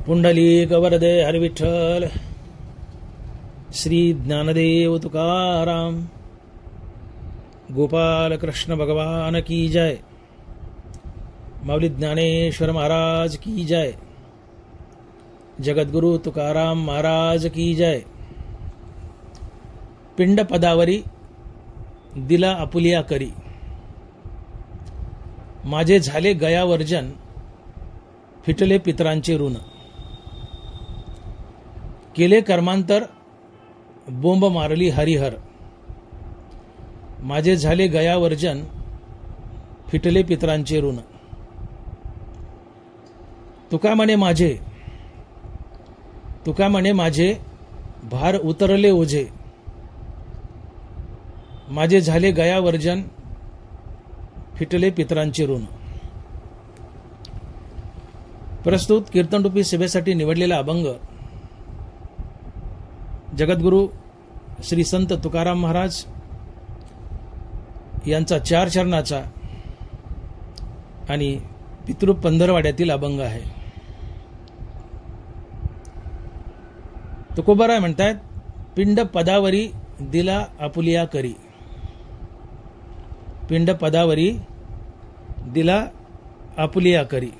पुंडलिक वरदे हरिविठ्ठल. श्री ज्ञानदेव तुकाराम. गोपाल कृष्ण भगवान की जय. माऊली ज्ञानेश्वर महाराज की जय. जगद्गुरु तुकाराम महाराज की जय. पिंड पदावरी दिला आपुलिया करी. माझे झाले गयावर्जन फिटले पितरांचे ऋण. केले कर्मांतर बोंब मारली हरिहर. माझे झाले गयावर्जन फिटले पितरांचे ऋण. तुका म्हणे माझे भार उतरले ओझे. माझे झाले गयावर्जन फिटले पितरांचे ऋण. प्रस्तुत कीर्तनरूपी सभेसाठी निवडलेला अभंग जगद्गुरु श्री संत तुकाराम महाराज यांचा 4 चरणाचा आणि पितृ पंधरवाड्यातील अभंग आहे. तुकोबाराय म्हणतात, पिंड पदावरी दिला आपुलिया करी. पिंड पदावरी दिला आपुलिया करी.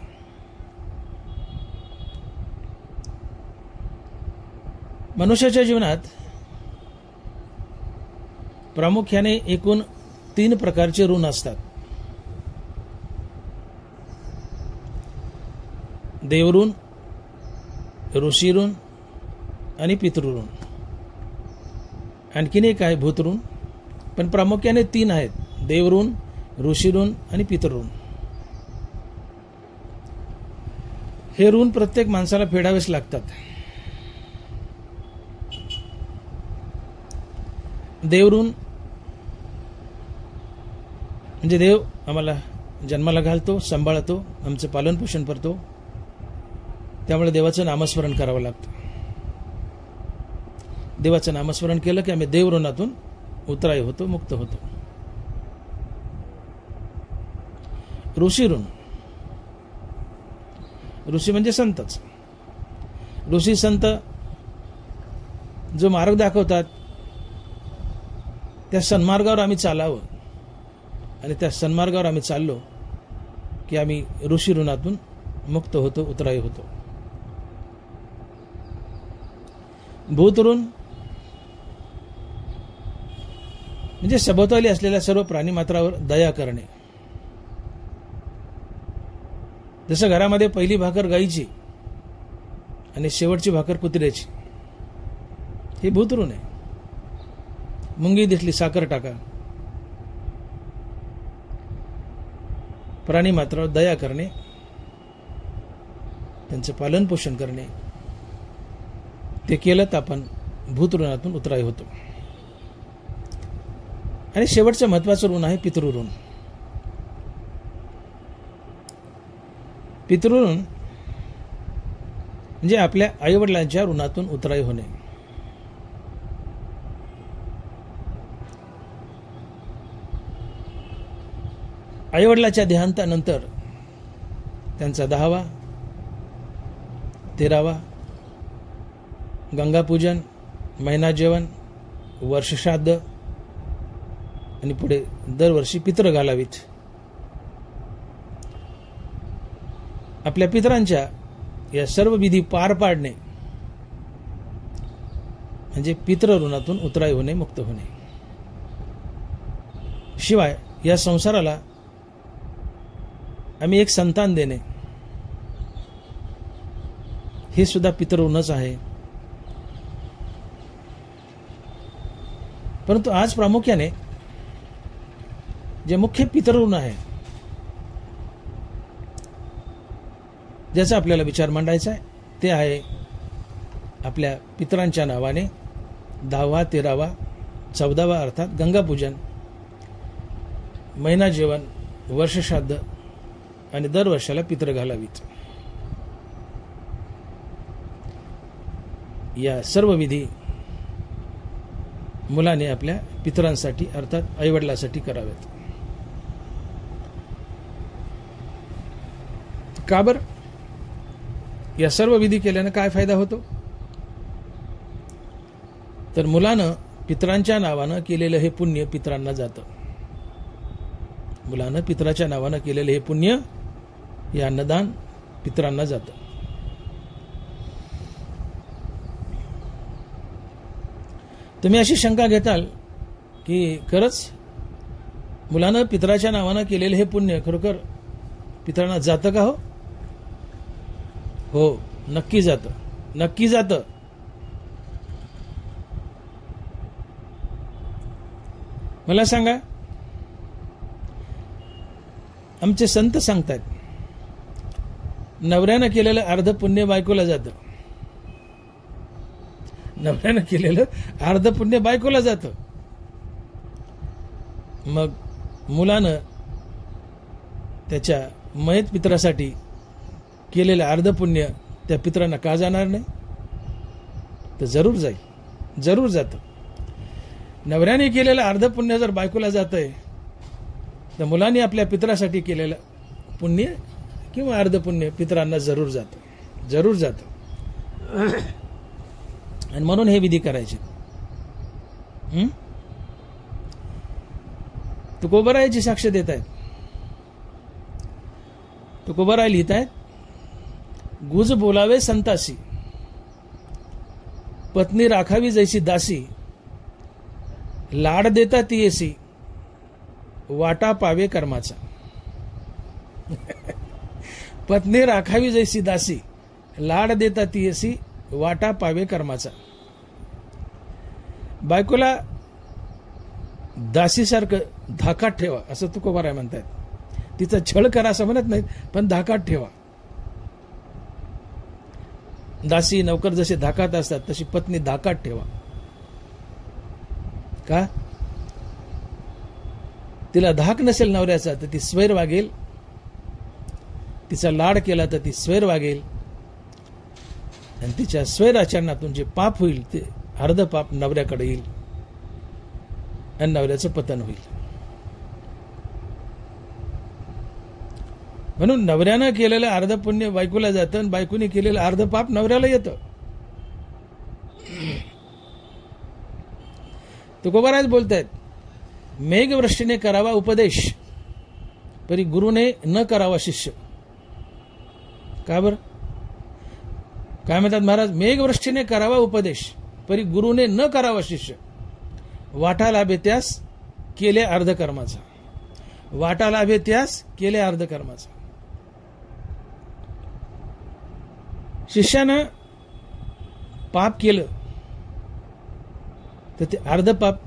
मनुष्याच्या जीवनात प्रामुख्याने एकूण 3 प्रकारचे ऋण असतात. देवऋण, ऋषीऋण आणि पितृऋण. आणखीन एक आहे भूतऋण, पण प्रामुख्याने 3 आहेत: देवऋण, ऋषीऋण आणि पितृऋण. हे ऋण प्रत्येक माणसाला फेडावेच लागतात. देवऋण म्हणजे देव आम्हाला जन्माला घालतो, सांभाळतो, आमचं पालन पोषण करतो, त्यामुळे देवाचं नामस्मरण करावं लागतं. देवाचं नामस्मरण केलं की आम्ही देवऋणातून उतराई होतो, मुक्त होतो. ऋषीऋण, ऋषी म्हणजे संतच. ऋषी संत जो मार्ग दाखवतात त्या सन्मार्गावर आम्ही चालावं, आणि त्या सन्मार्गावर आम्ही चाललो की आम्ही ऋषी ऋणातून मुक्त होतो, उतराई होतो. भूतऋण म्हणजे सभोवताली असलेल्या सर्व प्राणी मात्रावर दया करणे. जसं घरामध्ये पहिली भाकर गाईची आणि शेवटची भाकर कुत्र्याची, हे भूतऋण आहे. मुंगी दिसली साखर टाका. प्राणी मात्रावर दया करणे, त्यांचं पालन पोषण करणे, ते केलं तर आपण भूतऋणातून उतराई होतो. आणि शेवटचं महत्वाचं ऋण आहे पितृऋण. पितृऋण म्हणजे आपल्या आईवडिलांच्या ऋणातून उतराई होणे. आईवडिलाच्या देहांतानंतर त्यांचा 10वा, 13वा गंगापूजन, महिना जेवण, वर्षश्राद्ध आणि पुढे दरवर्षी पितृ घालावीत. आपल्या पितरांच्या या सर्व विधी पार पाडणे म्हणजे पितृ ऋणातून उतराई होणे, मुक्त होणे. शिवाय या संसाराला आम्ही एक संतान देणे, हे सुद्धा पितृऋणच आहे. परंतु आज प्रामुख्याने जे मुख्य पितृऋण आहे, ज्याचा आपल्याला विचार मांडायचा आहे, ते आहे आपल्या पितरांच्या नावाने 10वा, 13वा, 14वा अर्थात गंगापूजन, महिना जेवण, वर्षश्राद्ध आणि दरवर्षाला पितृ घालावीत. या सर्व विधी मुलाने आपल्या पितरांसाठी अर्थात आईवडिलांसाठी करावेत. का बरं? या सर्व विधी केल्यानं काय फायदा होतो? तर मुलानं पितरांच्या नावानं केलेलं हे पुण्य पितरांना जातं. मुलानं पितराच्या नावानं केलेलं हे पुण्य, हे अन्नदान पितरांना जातं. तुम्ही अशी शंका घेताल की खरंच मुलानं पितराच्या नावानं केलेलं हे पुण्य खरोखर पितरांना जातं का? हो, नक्की जातं, नक्की जातं. मला सांगा, आमचे संत सांगतात नवऱ्यानं केलेलं अर्ध पुण्य बायकोला जातं. नवऱ्यानं केलेलं अर्ध पुण्य बायकोला जातं. मग मुलानं त्याच्या मयत पित्रासाठी केलेलं अर्ध पुण्य त्या पित्रांना का जाणार नाही? तर जरूर जाईल, जरूर जातं. नवऱ्याने केलेलं अर्ध पुण्य जर बायकोला जातंय, तर मुलांनी आपल्या पित्रासाठी केलेलं पुण्य किंवा अर्ध पुण्य पित्रांना जरूर जातं, जरूर जातं. आणि म्हणून हे विधी करायचे. तुकोबारायाची साक्ष देत आहेत. तुकोबाराय लिहित आहेत, गुज बोलावे संतासी, पत्नी राखावी जैसी दासी, लाड देता ती येसी, वाटा पावे कर्माचा. पत्नी राखावी जैसी दासी, लाड देता ती येसी, वाटा पावे कर्माचा. बायकोला दासीसारखं धाकात ठेवा असं तुकोबाराय म्हणतात. तिचा छळ करा असं म्हणत नाहीत, पण धाकात ठेवा. दासी नौकर जसे धाकात असतात तशी पत्नी धाकात ठेवा. का? तिला धाक नसेल नवऱ्याचा तर ती स्वैर वागेल, तिचा लाड केला तर ती स्वैर वागेल, आणि तिच्या स्वैर आचरणातून जे पाप होईल ते अर्ध पाप नवऱ्याकडे येईल आणि नवऱ्याचं पतन होईल. म्हणून नवऱ्यानं केलेलं अर्ध पुण्य बायकोला जातं आणि बायकोने केलेलं अर्ध पाप नवऱ्याला येतं. तुकोबाराज बोलतायत, मेघवृष्टीने करावा उपदेश, परी गुरुने न करावा शिष्य. का बरं? काय म्हणतात महाराज? मेघवृष्टीने करावा उपदेश, परी गुरुने न करावा शिष्य. वाटा लाभे त्यास केले अर्ध कर्माचा. वाटा लाभे त्यास केले अर्ध कर्माचा. शिष्यानं पाप केलं तर ते अर्ध पाप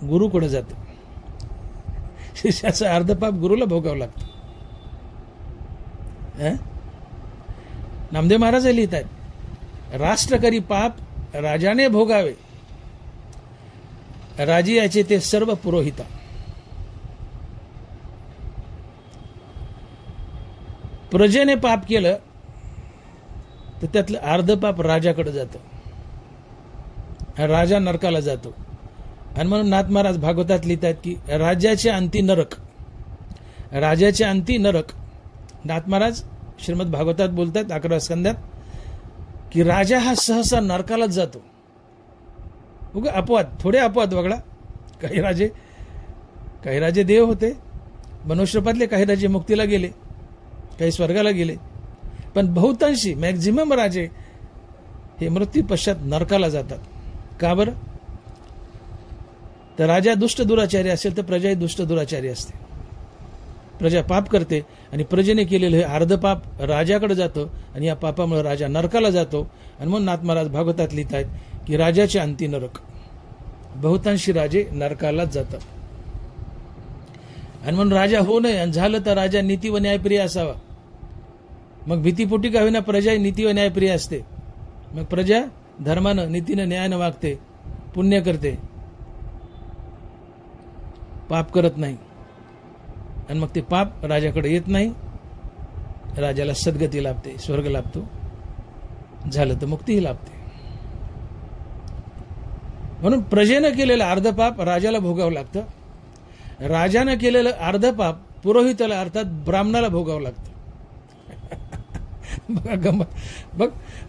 गुरुकडे जातं. शिष्याचं अर्ध पाप गुरुला भोगावं लागतं. नामदेव महाराज लिहित आहेत, राष्ट्र करी पाप राजाने भोगावे, राजियाचे ते सर्व पुरोहिता. प्रजेने पाप केलं तर त्यातलं अर्ध पाप राजाकडे जातं, राजा नरकाला जातो. आणि म्हणून नाथ महाराज भागवतात लिहित आहेत की राज्याचे अंती नरक, राजाचे अंती नरक. नाथ महाराज श्रीमद भागवतात बोलतात 11व्या स्कंदात की राजा हा सहसा नरकालाच जातो. उगा अपवाद, थोडे अपवाद वगळा. काही राजे देव होते, मनुष्यपातले काही राजे मुक्तीला गेले, काही स्वर्गाला गेले, पण बहुतांशी मॅक्झिमम राजे हे मृत्यू पश्चात नरकाला जातात. का बरं? तर राजा दुष्ट दुराचारी असेल तर प्रजाही दुष्ट दुराचारी असते. प्रजा पाप करते आणि प्रजेने केलेलं हे अर्ध पाप राजाकडे जातं आणि या पापामुळे राजा नरकाला जातो. आणि म्हणून नाथ महाराज भागवतात लिहित आहेत की राजाचे अंती नरक, बहुतांशी राजे नरकालाच जातात. आणि म्हणून राजा होऊ नये, आणि झालं तर राजा नीती व न्यायप्रिय असावा. मग भीतीपोटी का होईना प्रजा नीती व न्यायप्रिय असते. मग प्रजा धर्मानं नीतीनं न्यायानं वागते, पुण्य करते, पाप करत नाही. आणि मग ते पाप राजाकडे येत नाही, राजाला सद्गती लाभते, स्वर्ग लाभतो, झालं तर मुक्तीही लाभते. म्हणून प्रजेनं केलेलं अर्ध पाप राजाला भोगावं लागतं, राजानं केलेलं अर्ध पाप पुरोहिताला अर्थात ब्राह्मणाला भोगावं लागतं. बघा गंमत.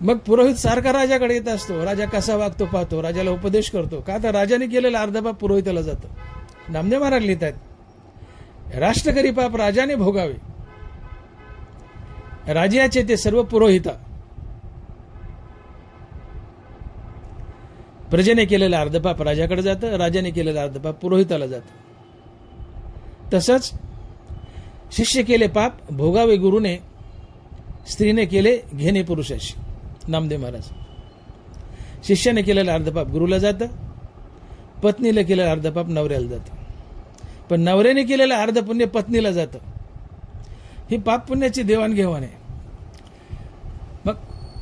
मग पुरोहित सारखा राजाकडे येत असतो, राजा कसा वागतो पाहतो, राजाला उपदेश करतो. का तर राजाने केलेला अर्धा पाप पुरोहिताला जातो. नामदेव महाराज लिहितात, राष्ट्रकरी पाप राजाने भोगावे, राजाचे ते सर्व पुरोहिता. प्रजेने केलेलं अर्ध पाप राजाकडे जातं, राजाने केलेलं अर्ध पाप पुरोहिताला जातं. तसंच शिष्य केले पाप भोगावे गुरुने, स्त्रीने केले घेणे पुरुषाशी. नामदेव महाराज, शिष्याने केलेलं अर्ध पाप गुरुला जातं, पत्नीला केलेलं अर्ध पाप नवऱ्याला जातं, पण नवऱ्याने केलेलं अर्ध पुण्य पत्नीला जातं. ही पाप पुण्याची देवाणघेवाण आहे. मग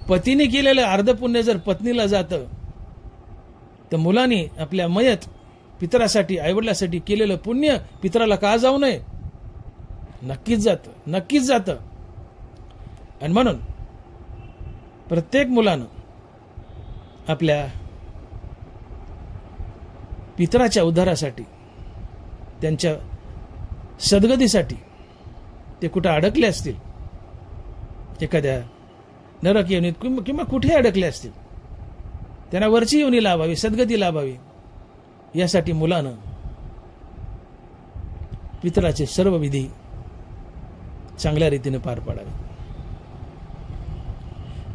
पतीने केलेलं अर्ध पुण्य जर पत्नीला जातं, तर मुलांनी आपल्या मयत पितरासाठी आईवडिलासाठी केलेलं पुण्य पितराला का जाऊ नये? नक्कीच जातं, नक्कीच जातं. आणि म्हणून प्रत्येक मुलानं आपल्या पितराच्या उद्धारासाठी, त्यांच्या सद्गतीसाठी, ते कुठं अडकले असतील एखाद्या नरक योनीत किंवा कुठे अडकले असतील, त्यांना वरची योनी लाभावी, सद्गती लाभावी, यासाठी मुलानं पितराचे सर्व विधी चांगल्या रीतीने पार पाडावे.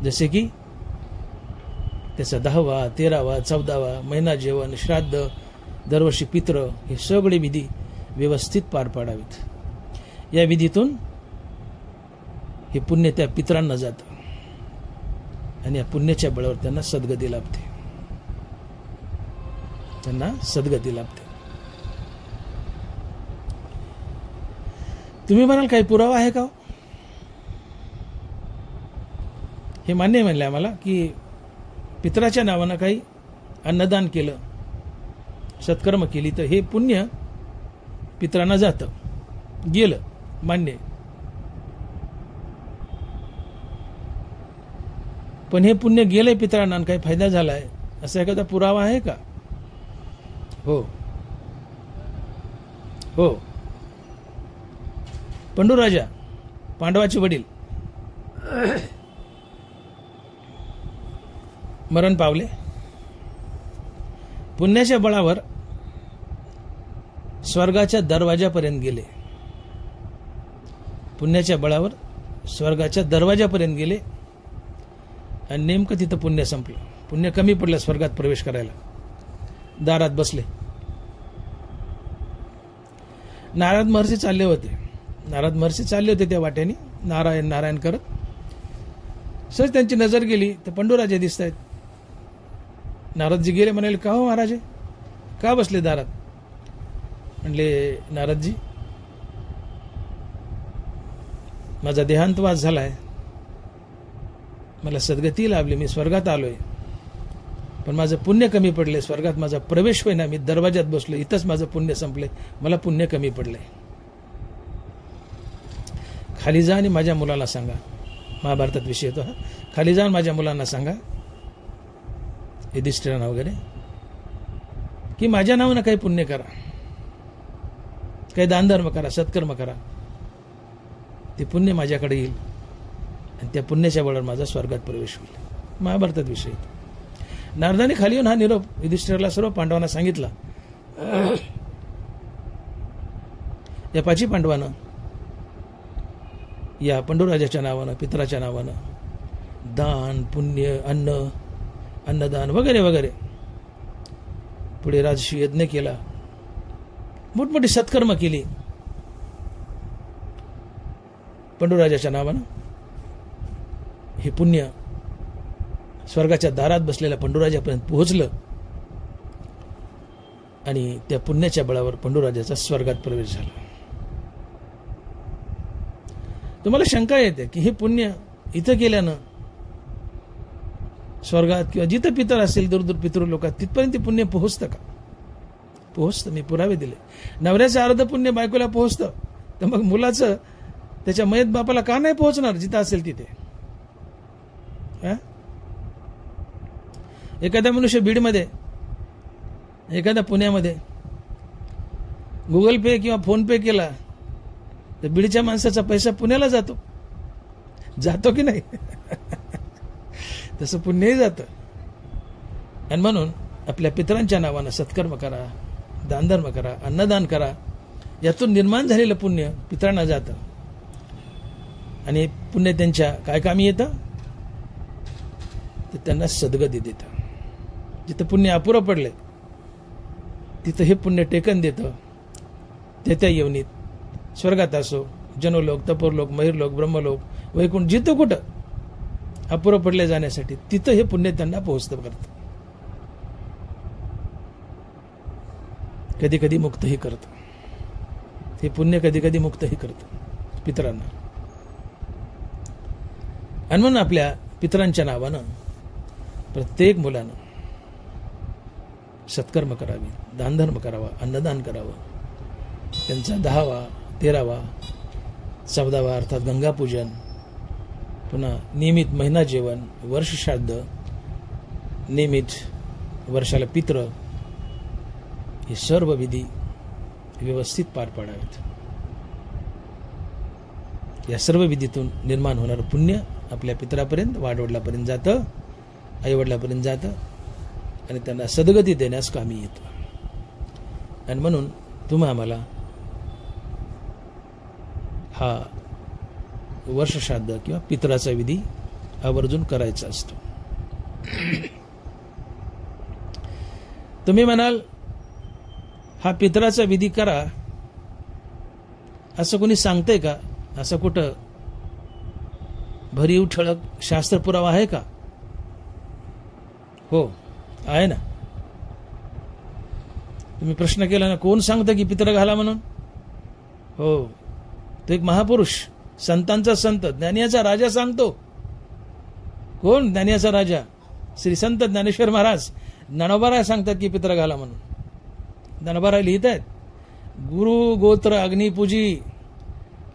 जसे की त्याचा 10वा, 13वा, 14वा महिना जेवण, श्राद्ध, दरवर्षी पित्र, हे सगळे विधी व्यवस्थित पार पाडावेत. या विधीतून हे पुण्य त्या पितरांना जातं आणि या पुण्याच्या बळावर त्यांना सद्गती लाभते, त्यांना सद्गती लाभते. तुम्ही म्हणाल काही पुरावा आहे का? हे मान्य म्हणले आम्हाला की पितराच्या नावानं काही अन्नदान केलं, सत्कर्म केली, तर हे पुण्य पितरांना जातं, गेलं, मान्य. पण हे पुण्य गेलंय पितरांना, काही फायदा झालाय असा एखादा पुरावा आहे का? हो हो. पंडूराजा, पांडवाचे वडील, मरण पावले. पुण्याच्या बळावर स्वर्गाच्या दरवाजापर्यंत गेले. पुण्याच्या बळावर स्वर्गाच्या दरवाजापर्यंत गेले आणि नेमकं तिथं पुण्य संपलं. पुण्य कमी पडलं स्वर्गात प्रवेश करायला. दारात बसले. नारद महर्षी चालले होते त्या वाट्याने, नारायण नारायण करत. सहज त्यांची नजर गेली तर पंडूराजे दिसत आहेत. नारदजी गेले, म्हणाले, का हो महाराज, का बसले दारात? म्हणले, नारदजी, माझा देहांतवास झालाय, मला सद्गती लाभली, मी स्वर्गात आलोय, पण माझं पुण्य कमी पडले, स्वर्गात माझा प्रवेश होईना, मी दरवाजात बसलो, इथंच माझं पुण्य संपले, मला पुण्य कमी पडले. खाली जा आणि माझ्या मुलाला सांगा, महाभारतात विषय येतो हा, खाली जा माझ्या मुलांना सांगा, युधिष्ठिरांना वगैरे, की माझ्या नावानं काही पुण्य करा, काही दानधर्म करा, सत्कर्म करा, ते पुण्य माझ्याकडे येईल आणि त्या पुण्याच्या बळावर माझा स्वर्गात प्रवेश होईल. महाभारतात विषय येतो. नारदाने खाली येऊन हा निरोप युधिष्ठिराला सर्व पांडवांना सांगितला. या 5 पांडवानं या पंडूराजाच्या नावानं, पितराच्या नावानं दान, पुण्य, अन्नदान वगैरे वगैरे, पुढे राजशी यज्ञ केला, मोठमोठी सत्कर्म केली पंडूराजाच्या नावानं. हे पुण्य स्वर्गाच्या दारात बसलेल्या पंडूराजापर्यंत पोहोचलं आणि त्या पुण्याच्या बळावर पंडूराजाचा स्वर्गात प्रवेश झाला. तुम्हाला शंका येते की हे पुण्य इथं गेल्यानं स्वर्गात किंवा जिथं पितर असेल, दूर दूर पितृ लोकात, तिथपर्यंत पुण्य पोहोचतं का? पोहोचतं. मी पुरावे दिले. नवऱ्याचं अर्ध पुण्य बायकोला पोहोचतं, तर मग मुलाचं त्याच्या मयत बापाला का नाही पोहोचणार जिथं असेल तिथे? एखादा मनुष्य बीडमध्ये, एखादा पुण्यामध्ये गुगल पे किंवा फोन पे केला तर बीडच्या माणसाचा पैसा पुण्याला जातो. जातो की नाही? तसं पुण्यही जातं. आणि म्हणून आपल्या पितरांच्या नावानं सत्कर्म करा, दानधर्म करा, अन्नदान करा. यातून निर्माण झालेलं पुण्य पितरांना जातं आणि पुण्य त्यांच्या काय कामी येतं? तर त्यांना सद्गती देतं. जिथं पुण्य अपुरं पडले तिथं हे पुण्य टेकन देतं. त्या यवनीत स्वर्गात असो, जनोलोक, तपोरलोक, महिरलोक, ब्रह्मलोक, वैकुंठ, जिथं कुठं अपुरं पडले जाण्यासाठी तिथं हे पुण्य त्यांना पोहोचतं करतं. कधी कधी मुक्तही करतं. हे पुण्य कधी कधी मुक्तही करतं पितरांना. आणि म्हणून आपल्या पितरांच्या नावानं प्रत्येक मुलानं सत्कर्म करावी, दानधर्म करावा, अन्नदान करावं. त्यांचा 10वा, 13वा, 14वा अर्थात गंगापूजन, पुन्हा नियमित महिना जेवण, वर्ष श्राद्ध, नियमित वर्षाला पित्र, हे सर्व विधी व्यवस्थित पार पाडावेत. या सर्व विधीतून निर्माण होणारं पुण्य आपल्या पितरापर्यंत, वाडवडिलापर्यंत जातं, आईवडिलापर्यंत जातं आणि त्यांना सद्गती देण्यास कामी येतं. आणि म्हणून तुम्ही आम्हाला हा वर्षश्राद्ध किंवा पितराचा विधी आवर्जून करायचा असतो. तुम्ही म्हणाल हा पितराचा विधी करा असं कोणी सांगतंय का? असं कुठं भरीव ठळक शास्त्र पुरावा आहे का? हो, आहे ना. तुम्ही प्रश्न केला ना, कोण सांगतं की पित्र घाला म्हणून? हो, तो एक महापुरुष, संतांचा संत, ज्ञानियाचा राजा सांगतो. कोण? ज्ञानियाचा राजा श्री संत ज्ञानेश्वर महाराज ज्ञानोबाराय सांगतात की पित्र घाला म्हणून. ज्ञानोबाराय लिहित आहेत, गुरु गोत्र अग्निपूजी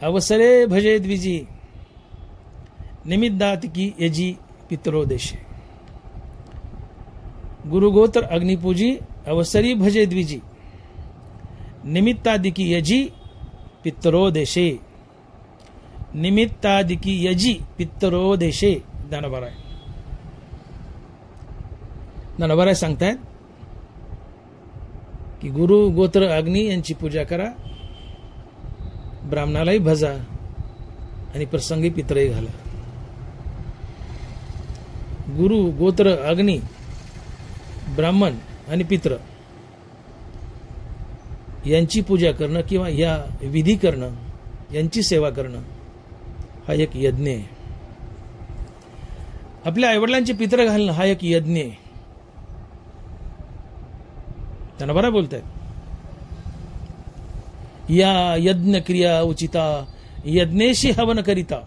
अवसरे भजे द्विजी निमित्तात की यजी पित्रोदेशे. गुरुगोत्र अग्निपूजी अवसरी भजे द्विजी निमित्तादिकी यजी पित्रोदेशे. निमित्तादिकी यजी पित्रोदेशे. ज्ञानोबाराय सांगतायत की गुरु गोत्र अग्नी यांची पूजा करा, ब्राह्मणालाही भजा आणि प्रसंगी पित्रही घाला. गुरु गोत्र अग्नी, ब्राह्मण आणि पित्र यांची पूजा करणं किंवा या विधी करणं, यांची सेवा करणं हा एक यज्ञ आहे. आपल्या आईवडिलांची पित्र घालणं हा एक यज्ञ आहे. त्यांना बरं बोलतायत, या यज्ञ क्रिया उचिता यज्ञेशी हवन करिता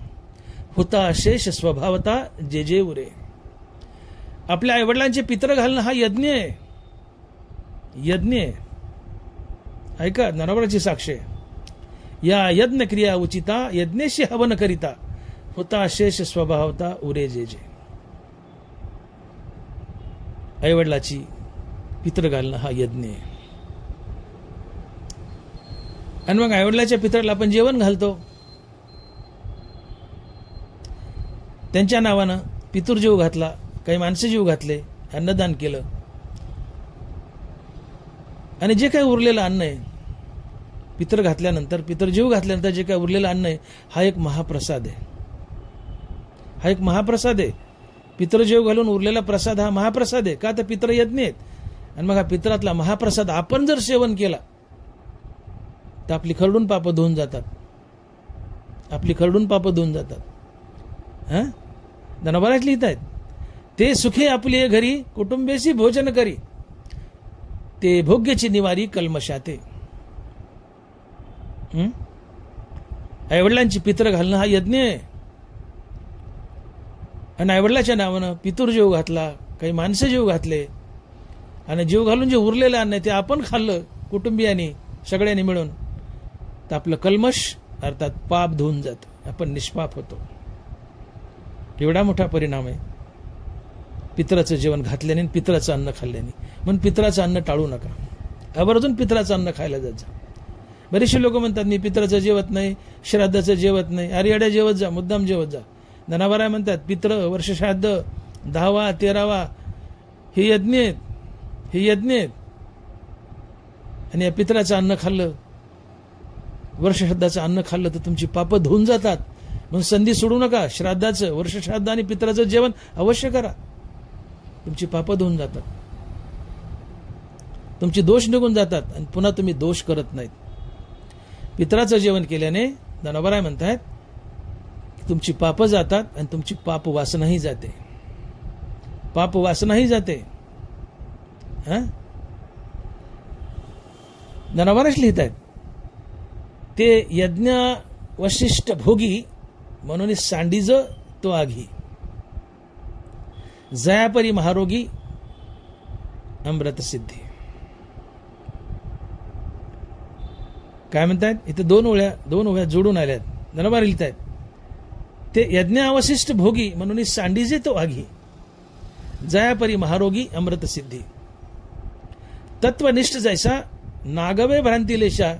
होता शेष स्वभावता जे जे उरे. आपल्या आईवडिलांचे पित्र घालणं हा यज्ञ आहे. यज्ञ आहे. ऐका, ज्ञानोबाराची साक्ष आहे. या यज्ञ क्रिया उचिता यज्ञेशी हवन करिता होता शेष स्वभावता उरे जे जे. आईवडिलाची पित्र घालणं हा यज्ञ आहे. आणि मग आईवडिलाच्या पित्राला आपण जेवण घालतो. त्यांच्या नावानं पितृ जीव घातला, काही माणसं जीव घातले, अन्नदान केलं. आणि जे काही उरलेलं अन्न आहे, पितर घातल्यानंतर, पितर जीव घातल्यानंतर जे काही उरलेलं अन्न आहे, हा एक महाप्रसाद आहे. हा एक महाप्रसाद आहे. पितृजीव घालून उरलेला प्रसाद हा महाप्रसाद आहे. का? तर पित्र यज्ञ आहेत. आणि मग हा पित्रातला महाप्रसाद आपण जर सेवन केला तर आपली खरडून पापं धुवून जातात. आपली खरडून पापं धुवून जातात. हा, ज्ञानोबाराय लिहित आहेत, ते सुखे आपले घरी कुटुंबेशी भोजन करी ते भोग्यची निवारी कल्मशाते. आईवडिलांची पित्र घालणं हा यज्ञ आहे. आणि आईवडिलाच्या नावानं पितृ जीव घातला, काही माणसं जीव घातले, आणि जीव घालून जे उरलेलं अन्न ते आपण खाल्लं कुटुंबियांनी सगळ्यांनी मिळून, तर आपलं कल्मश अर्थात पाप धुवून जातं. आपण निष्पाप होतो. एवढा मोठा परिणाम आहे पित्राचं जेवण घातल्याने, पित्राचं अन्न खाल्ल्याने. म्हणून पित्राचं अन्न टाळू नका. आवर्जून पित्राचं अन्न खायला जात जा. बरेचसे लोक म्हणतात मी पित्राचं जेवत नाही, श्राद्धाचं जेवत नाही. अरे अड्या जेवत जा, मुद्दाम जेवत जा. जनावराय म्हणतात पित्र वर्षश्राद्ध 10वा 13वा हे यज्ञ आहेत, हे यज्ञ आहेत. आणि या पित्राचं अन्न खाल्लं, वर्षश्राद्धाचं अन्न खाल्लं तर तुमची पापं धुवून जातात. म्हणून संधी सोडू नका. श्राद्धाचं, वर्षश्राद्ध आणि पित्राचं जेवण अवश्य करा. तुमची पापं धुवून जातात, तुमचे दोष निघून जातात आणि पुन्हा तुम्ही दोष करत नाहीत. पित्राचं जेवण केल्याने जनावराय म्हणतात तुमची पापं जातात आणि तुमची पाप वासनाही जाते. पाप वासनाही जाते. जनावरच लिहित आहेत ते यज्ञ वशिष्ठ भोगी म्हणून सांडीज तो आघी, जयापरी महारोगी अमृत सिद्धी. काय म्हणतात इथे दोन ओव्या जोडून आल्यात. जनावर लिहित आहेत ते यज्ञ अवशिष्ट भोगी म्हणून सांडीजे तो आघी, जयापरी महारोगी अमृत सिद्धी. तत्वनिष्ठ जैसा नागवे भ्रांतिलेशा,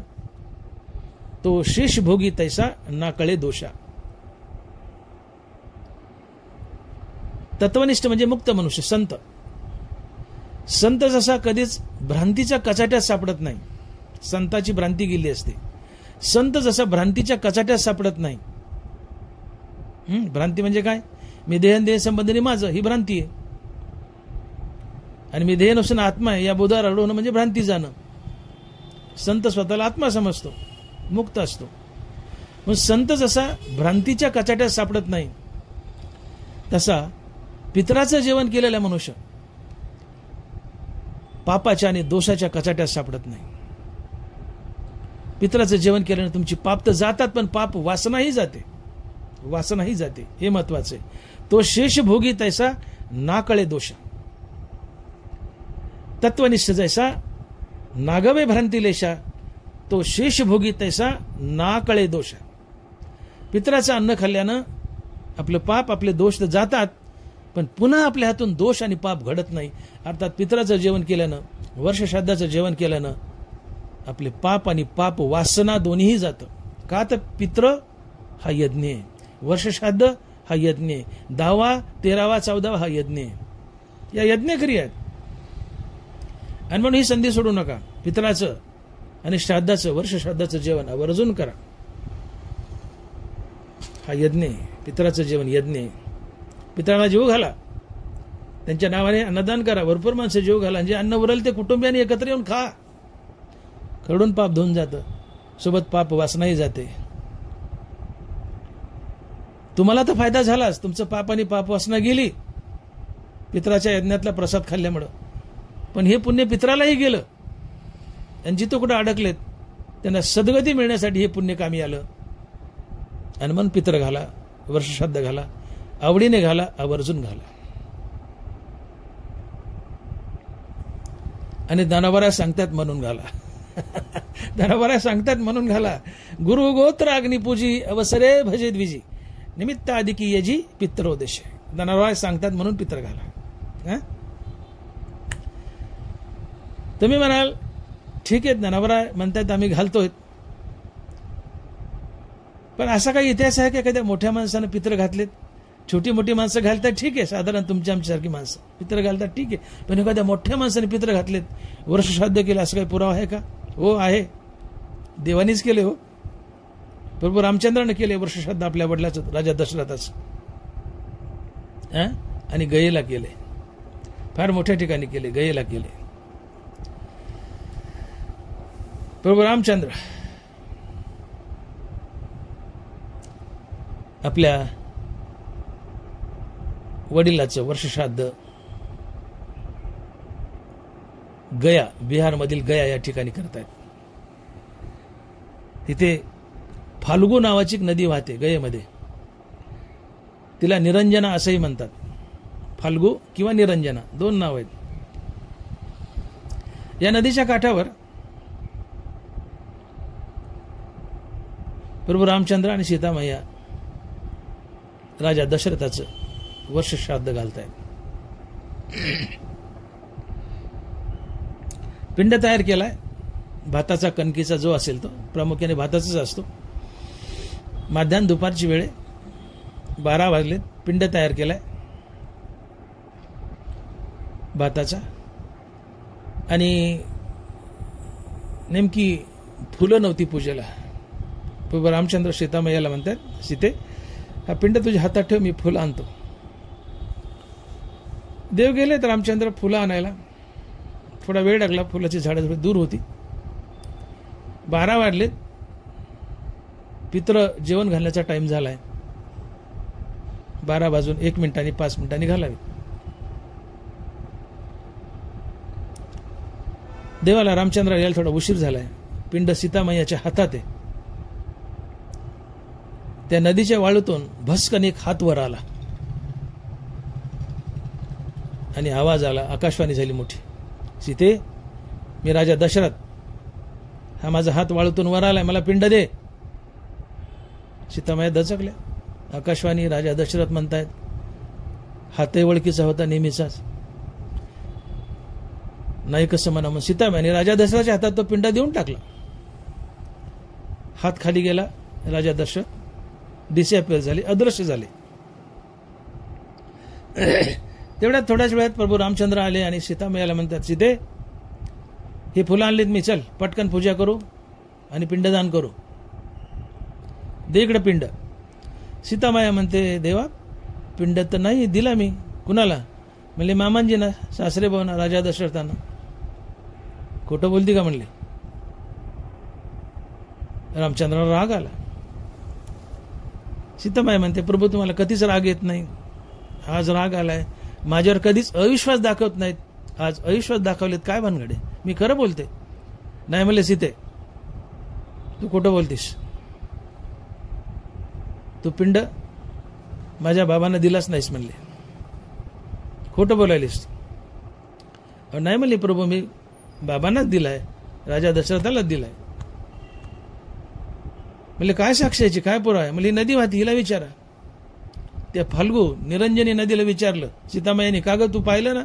तो शेष भोगी तैसा ना कळे दोषा. तत्वनिष्ठ म्हणजे मुक्त मनुष्य, संत. संत जसा कधीच भ्रांतीच्या कचाट्यात सापडत नाही, संताची भ्रांती गेली असते. संत जसा भ्रांतीच्या कचाट्यात सापडत नाही. भ्रांती म्हणजे काय? मी देह संबंधी माझं, ही भ्रांती आहे. आणि मी देह नसून आत्मा आहे या बोधावर अडवणं म्हणजे भ्रांती जाणं. संत स्वतःला आत्मा समजतो, मुक्त असतो. मग संत जसा भ्रांतीच्या कचाट्यात सापडत नाही तसा पित्राचं जेवण केलेला मनुष्य पापाच्या आणि दोषाच्या कचाट्यात सापडत नाही. पित्राचं जेवण केल्याने तुमची पाप तर जातात पण पाप वासनाही जाते, वासनाही जाते. हे महत्वाचं आहे. तो शेष भोगी तैसा ना कळे दोषा. तत्वनिष्ठ जैसा नागवे भ्रांतिलेशा, तो शेष भोगी तैसा ना कळे दोषा. पित्राचं अन्न खाल्ल्यानं आपलं पाप आपले दोष तर जातात पण पुन्हा आपल्या हातून दोष आणि पाप घडत नाही. अर्थात पित्राचं जेवण केल्यानं, वर्षश्राद्धाचं जेवण केल्यानं आपले पाप आणि पाप वासना दोन्हीही जातं. का तर पित्र हा यज्ञ आहे, वर्षश्राद्ध हा यज्ञ आहे, 10वा 13वा 14वा हा यज्ञ आहे. या यज्ञक्रिया आहेत. आणि म्हणून ही संधी सोडू नका. पित्राचं आणि श्राद्धाचं, वर्षश्राद्धाचं जेवण आवर्जून करा. हा यज्ञ आहे, पित्राचं जेवण यज्ञ आहे. पित्रांना जीव घाला, त्यांच्या नावाने अन्नदान करा, भरपूर माणसं जीव घाला. जे अन्न उरल ते कुटुंबियांनी एकत्र येऊन खा. खरडून पाप धुवून जातं, सोबत पाप वासनाही जाते. तुम्हाला तर फायदा झालाच, तुमचं पाप आणि पाप वासना गेली पित्राच्या यज्ञातला प्रसाद खाल्ल्यामुळं. पण हे पुण्य पित्रालाही गेलं. आणि जिथं कुठं अडकलेत त्यांना सद्गती मिळण्यासाठी हे पुण्य कामी आलं. आणि मन पित्र घाला, वर्षश्राद्ध घाला, आवडीने घाला, आवर्जून घाला. आणि दानावरा सांगतात म्हणून घाला. दानावरा सांगतात म्हणून घाला. गुरु गोत्र अग्निपूजी अवसरे भजे द्विजी, निमित्त आदिकी यजी पित्रोदेश. दानावरा सांगतात म्हणून पित्र घाला. तुम्ही म्हणाल ठीक आहे, दानावरा म्हणतात आम्ही घालतोय, पण असा काही इतिहास आहे की एखाद्या मोठ्या माणसानं पित्र घातलेत? छोटी मोठी माणसं घालतात ठीक आहे, साधारण तुमच्या आमच्यासारखी माणसं पित्र घालतात ठीक आहे, पण एखाद्या मोठ्या माणसाने पित्र घातलेत, वर्षश्राद्ध केलं, असं काही पुरावा आहे का? हो आहे, देवानीच केले. हो, प्रभू रामचंद्राने केले वर्षश्राद्ध आपल्या वडिलाचं, राजा दशरथाचं. आणि गयेला केले, फार मोठ्या ठिकाणी केले, गयेला केले. प्रभू रामचंद्र आपल्या वडिलाचं वर्षश्राद्ध गया, बिहारमधील गया या ठिकाणी करतायत. तिथे फाल्गू नावाची एक नदी वाहते गयेमध्ये. तिला निरंजना असंही म्हणतात. फाल्गू किंवा निरंजना दोन नाव आहेत. या नदीच्या काठावर प्रभू रामचंद्र आणि सीतामय्या राजा दशरथाचं वर्षश्राद्ध घालतायत. पिंड तयार केलाय, भाताचा, कणकीचा जो असेल तो, प्रामुख्याने भाताचाच असतो. माध्यान्ह दुपारची वेळे 12 वाजलेत. पिंड तयार केलाय भाताचा आणि नेमकी फुलं नव्हती पूजेला. प्रभू रामचंद्र सीतामय्याला म्हणतात, सीते हा पिंड तुझ्या हातात ठेव, मी फुलं आणतो. देव गेले तर रामचंद्र फुलं आणायला. थोडा वेळ लागला, फुलाची झाडं थोडी दूर होती. 12 वाजलेत. पित्र जेवण घालण्याचा टाइम झालाय. 12 वाजून 1 मिनिटांनी 5 मिनिटांनी घालावी. देवाला रामचंद्र यायला थोडा उशीर झालाय. पिंड सीतामय्याच्या हातात आहे. त्या नदीच्या वाळूतून भस्कन एक हात वर आला आणि आवाज आला. आकाशवाणी झाली मोठी, सीते मी राजा दशरथ, हा माझा हात वाळूतून वर आलाय, मला पिंड दे. सीतामाया दचकल्या. आकाशवाणी राजा दशरथ म्हणतायत. हातही ओळखीचा होता नेहमीचाच. नाही कसं म्हणा. मग सीतामायाने राजा दशरथाच्या हातात तो पिंड देऊन टाकला. हात खाली गेला. राजा दशरथ डिसअपिअर झाले, अदृश्य झाले. तेवढ्यात थोड्याच वेळात प्रभू रामचंद्र आले आणि सीतामयाला म्हणतात, सीते हे फुलं आणलीत मी, चल पटकन पूजा करू आणि पिंडदान करू, दे इकडे पिंड. सीतामाया म्हणते, देवा पिंड तर नाही दिला मी. कुणाला? म्हणले मामांजींना, सासरे भाऊना, राजा दशरथांना. खोटं बोलती का म्हणले. रामचंद्राला राग आला. सीतामाया म्हणते, प्रभू तुम्हाला कधीच राग येत नाही, आज राग आलाय. माझ्यावर कधीच अविश्वास दाखवत नाहीत, आज अविश्वास दाखवलेत, काय भानगडे. मी खरं बोलते. नाही म्हणले, सीते तू खोटं बोलतीस. तू पिंड माझ्या बाबांना दिलाच नाहीस म्हणले, खोटं बोलायलीस. नाही म्हणले, प्रभू मी बाबांनाच दिलाय, राजा दशरथालाच दिलाय. म्हणले काय साक्षीची, काय पुरावा आहे. म्हणजे नदी वाहती, हिला विचारा. त्या फाल्गू निरंजनी नदीला विचारलं सीतामायाने, का ग तू पाहिलं ना,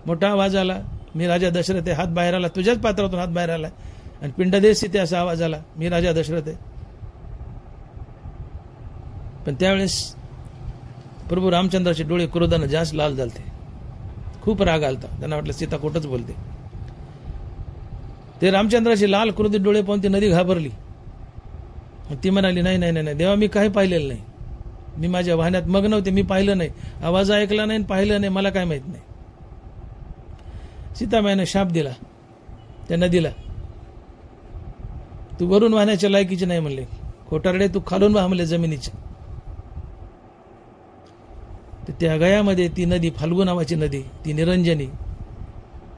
मोठा आवाज आला, मी राजा दशरथ आहे, हात बाहेर आला, तुझ्याच पात्रातून हात बाहेर आला आणि पिंड दे सीते असा आवाज आला, मी राजा दशरथ आहे. पण त्यावेळेस प्रभू रामचंद्राचे डोळे क्रोधानं जास्त लाल झालते. खूप राग आलता. त्यांना वाटलं सीता खोटंच बोलते. ते रामचंद्राचे लाल क्रोधित डोळे पाहून ती नदी घाबरली. ती म्हणाली, नाही नाही नाही देवा, मी काही पाहिलेलं नाही, मी माझ्या वाहनात मग्न होते, मी पाहिलं नाही, आवाज ऐकला नाही, पाहिलं नाही, मला काय माहित नाही. सीतामायाने शाप दिला त्या नदीला, तू वरून वाहण्याच्या लायकीचे नाही म्हणले, खोटारडे तू खालून वाह म्हणले जमिनीच्या. त्या गयामध्ये ती नदी, फाल्गू नावाची नदी, ती निरंजनी,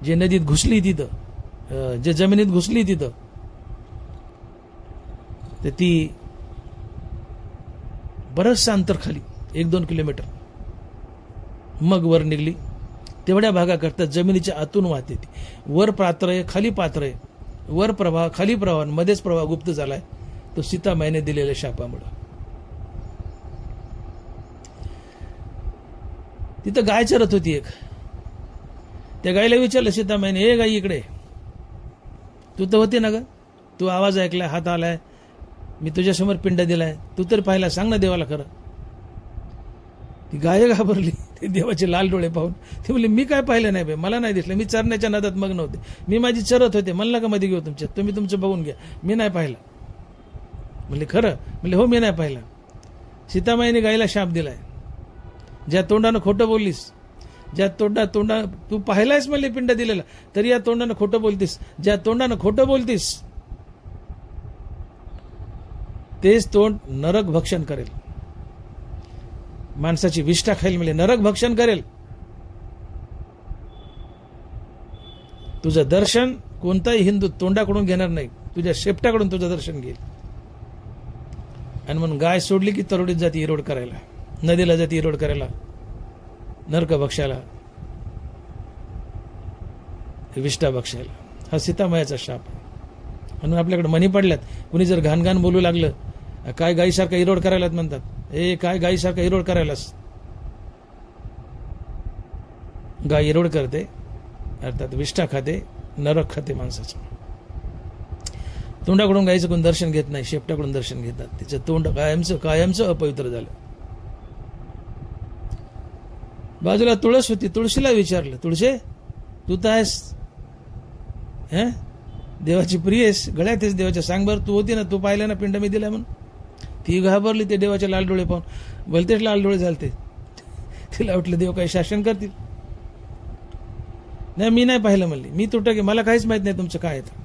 जे नदीत घुसली तिथं, जे जमिनीत घुसली तिथं, तर ती बरंचसं अंतर खाली 1-2 किलोमीटर मग वर निघली. तेवढ्या भागाकरता जमिनीच्या आतून वाहते ती. वर पात्र आहे, खाली पात्र आहे, वर प्रवाह, खाली प्रवाह, मध्येच प्रवाह गुप्त झालाय, तो सीतामायने दिलेल्या शापामुळे. तिथं गाय चरत होती एक. त्या गायला विचारलं सीतामाईने, हे गाई इकडे, तू तर होती ना ग, तू आवाज ऐकलाय, हात आलाय, मी तुझ्यासमोर पिंड दिलाय, तू तर पाहिला, सांग ना देवाला खरं. ती गाय घाबरली ते देवाचे लाल डोळे पाहून. ती म्हणली, मी काय पाहिलं नाही बे, मला नाही दिसलं, मी चरण्याच्या नादात मग्न होते, मी माझी चरत होते, मला का मध्ये घेऊ तुमच्यात, तुम्ही तुमचं बघून घ्या, मी नाही पाहिलं. म्हणले खरं? म्हणले हो, मी नाही पाहिलं. सीतामाईने गायला शाप दिलाय, ज्या तोंडानं खोटं बोललीस, ज्या तोंडा तू पाहिलायस म्हणले पिंड दिलेला, तरी या तोंडानं खोटं बोलतीस, ज्या तोंडानं खोटं बोलतीस तेच तोंड नरक भक्षण करेल. माणसाची विष्ठा खाईल म्हणजे नरक भक्षण करेल. तुझं दर्शन कोणताही हिंदू तोंडाकडून घेणार नाही, तुझ्या शेपटाकडून तुझं दर्शन घेईल. आणि म्हणून गाय सोडली की तरोडीत जाती हिरोड करायला, नदीला जाती हिरोड करायला, नरक भक्षाला, विष्ठा भक्षाला. हा सीतामायाचा शाप. म्हणून आपल्याकडे म्हणी पडल्यात, कुणी जर घाण बोलू लागलं, काय गायीसारखं हिरोड करायलाच म्हणतात, ए काय गायीसारखं हिरोड करायलाच. गाय हिरोड करते, अर्थात विष्ठा खाते, नरक खाते माणसाचं. तोंडाकडून गायीचं कोण दर्शन घेत नाही, शेपटाकडून दर्शन घेतात. तिचं तोंड कायमचं अपवित्र झालं. बाजूला तुळस होती. तुळशीला विचारलं, तुळशे तू तर आहेस देवाची प्रिय आहेस, गळ्यात आहेस देवाच्या, सांग बरं तू होती ना, तू पाहिलं ना पिंड मी दिला म्हणून. ती घाबरली ते देवाचे लाल डोळे पाहून, भलतेच लाल डोळे झालते. तिला वाटलं देव काही शासन करतील. नाही मी नाही पाहिलं म्हणली, मी तुटक आहे, मला काहीच माहित नाही तुमचं काय आहे.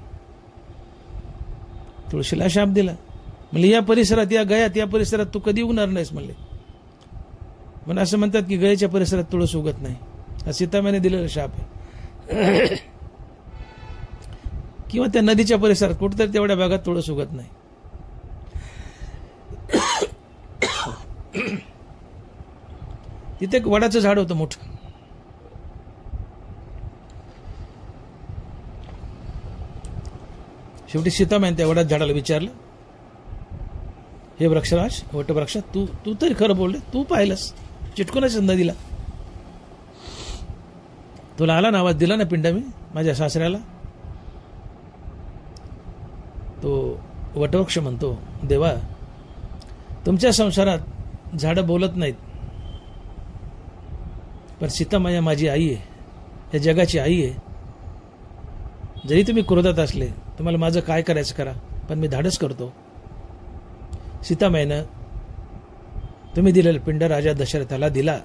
तुळशीला शाप दिला, म्हणले या परिसरात, या गयात, या परिसरात तू कधी उगणार नाहीस म्हणले. म्हणून असं म्हणतात की गयाच्या परिसरात तुळस उगत नाही, हा सीतामाने दिलेला शाप आहे. किंवा त्या नदीच्या परिसरात कुठेतरी तेवढ्या भागात तुळस उगत नाही. तिथे एक वडाचं झाड होतं मोठं. शेवटी सीतामाने त्या वडाच्या झाडाला विचारलं, हे वृक्षराज, वटवृक्ष, तू तरी खरं बोलले, तू पाहिलंस चिटकूनच नदीला, तुला आला ना आवाज दिला ना पिंड मी माझ्या सासऱ्याला. तो वटवृक्ष म्हणतो, देवा तुमच्या संसारात झाडं बोलत नाहीत, पण सीतामाया माझी आई आहे, या जगाची आई आहे. जरी तुम्ही क्रोधात असले, तुम्हाला माझं काय करायचं करा, पण मी धाडस करतो. सीतामायनं तुम्ही दिलेला पिंड राजा दशरथाला दिला.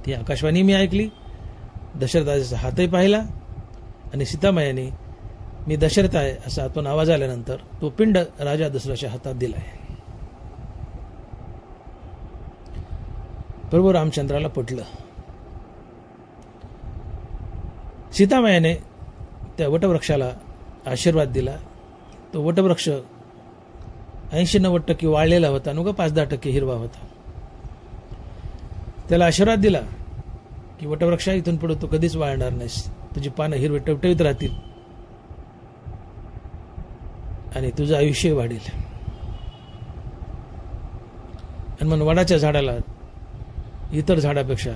ती आकाशवाणी मी ऐकली, दशरथाचा हातही पाहिला, आणि सीतामायाने मी दशरथ आहे असा आतून आवाज आल्यानंतर तो पिंड राजा दशरथाच्या हातात दिलाय. प्रभू रामचंद्राला पटलं. सीतामायाने त्या वटवृक्षाला आशीर्वाद दिला. तो वटवृक्ष 80-90% वाळलेला होता, नुका 5-10% हिरवा होता. त्याला आशीर्वाद दिला की वटवृक्षा इथून पुढे तू कधीच वाळणार नाहीस, तुझी पानं हिरवी टवटवीत राहतील आणि तुझं आयुष्य वाढेल. आणि मग वडाच्या झाडाला इतर झाडापेक्षा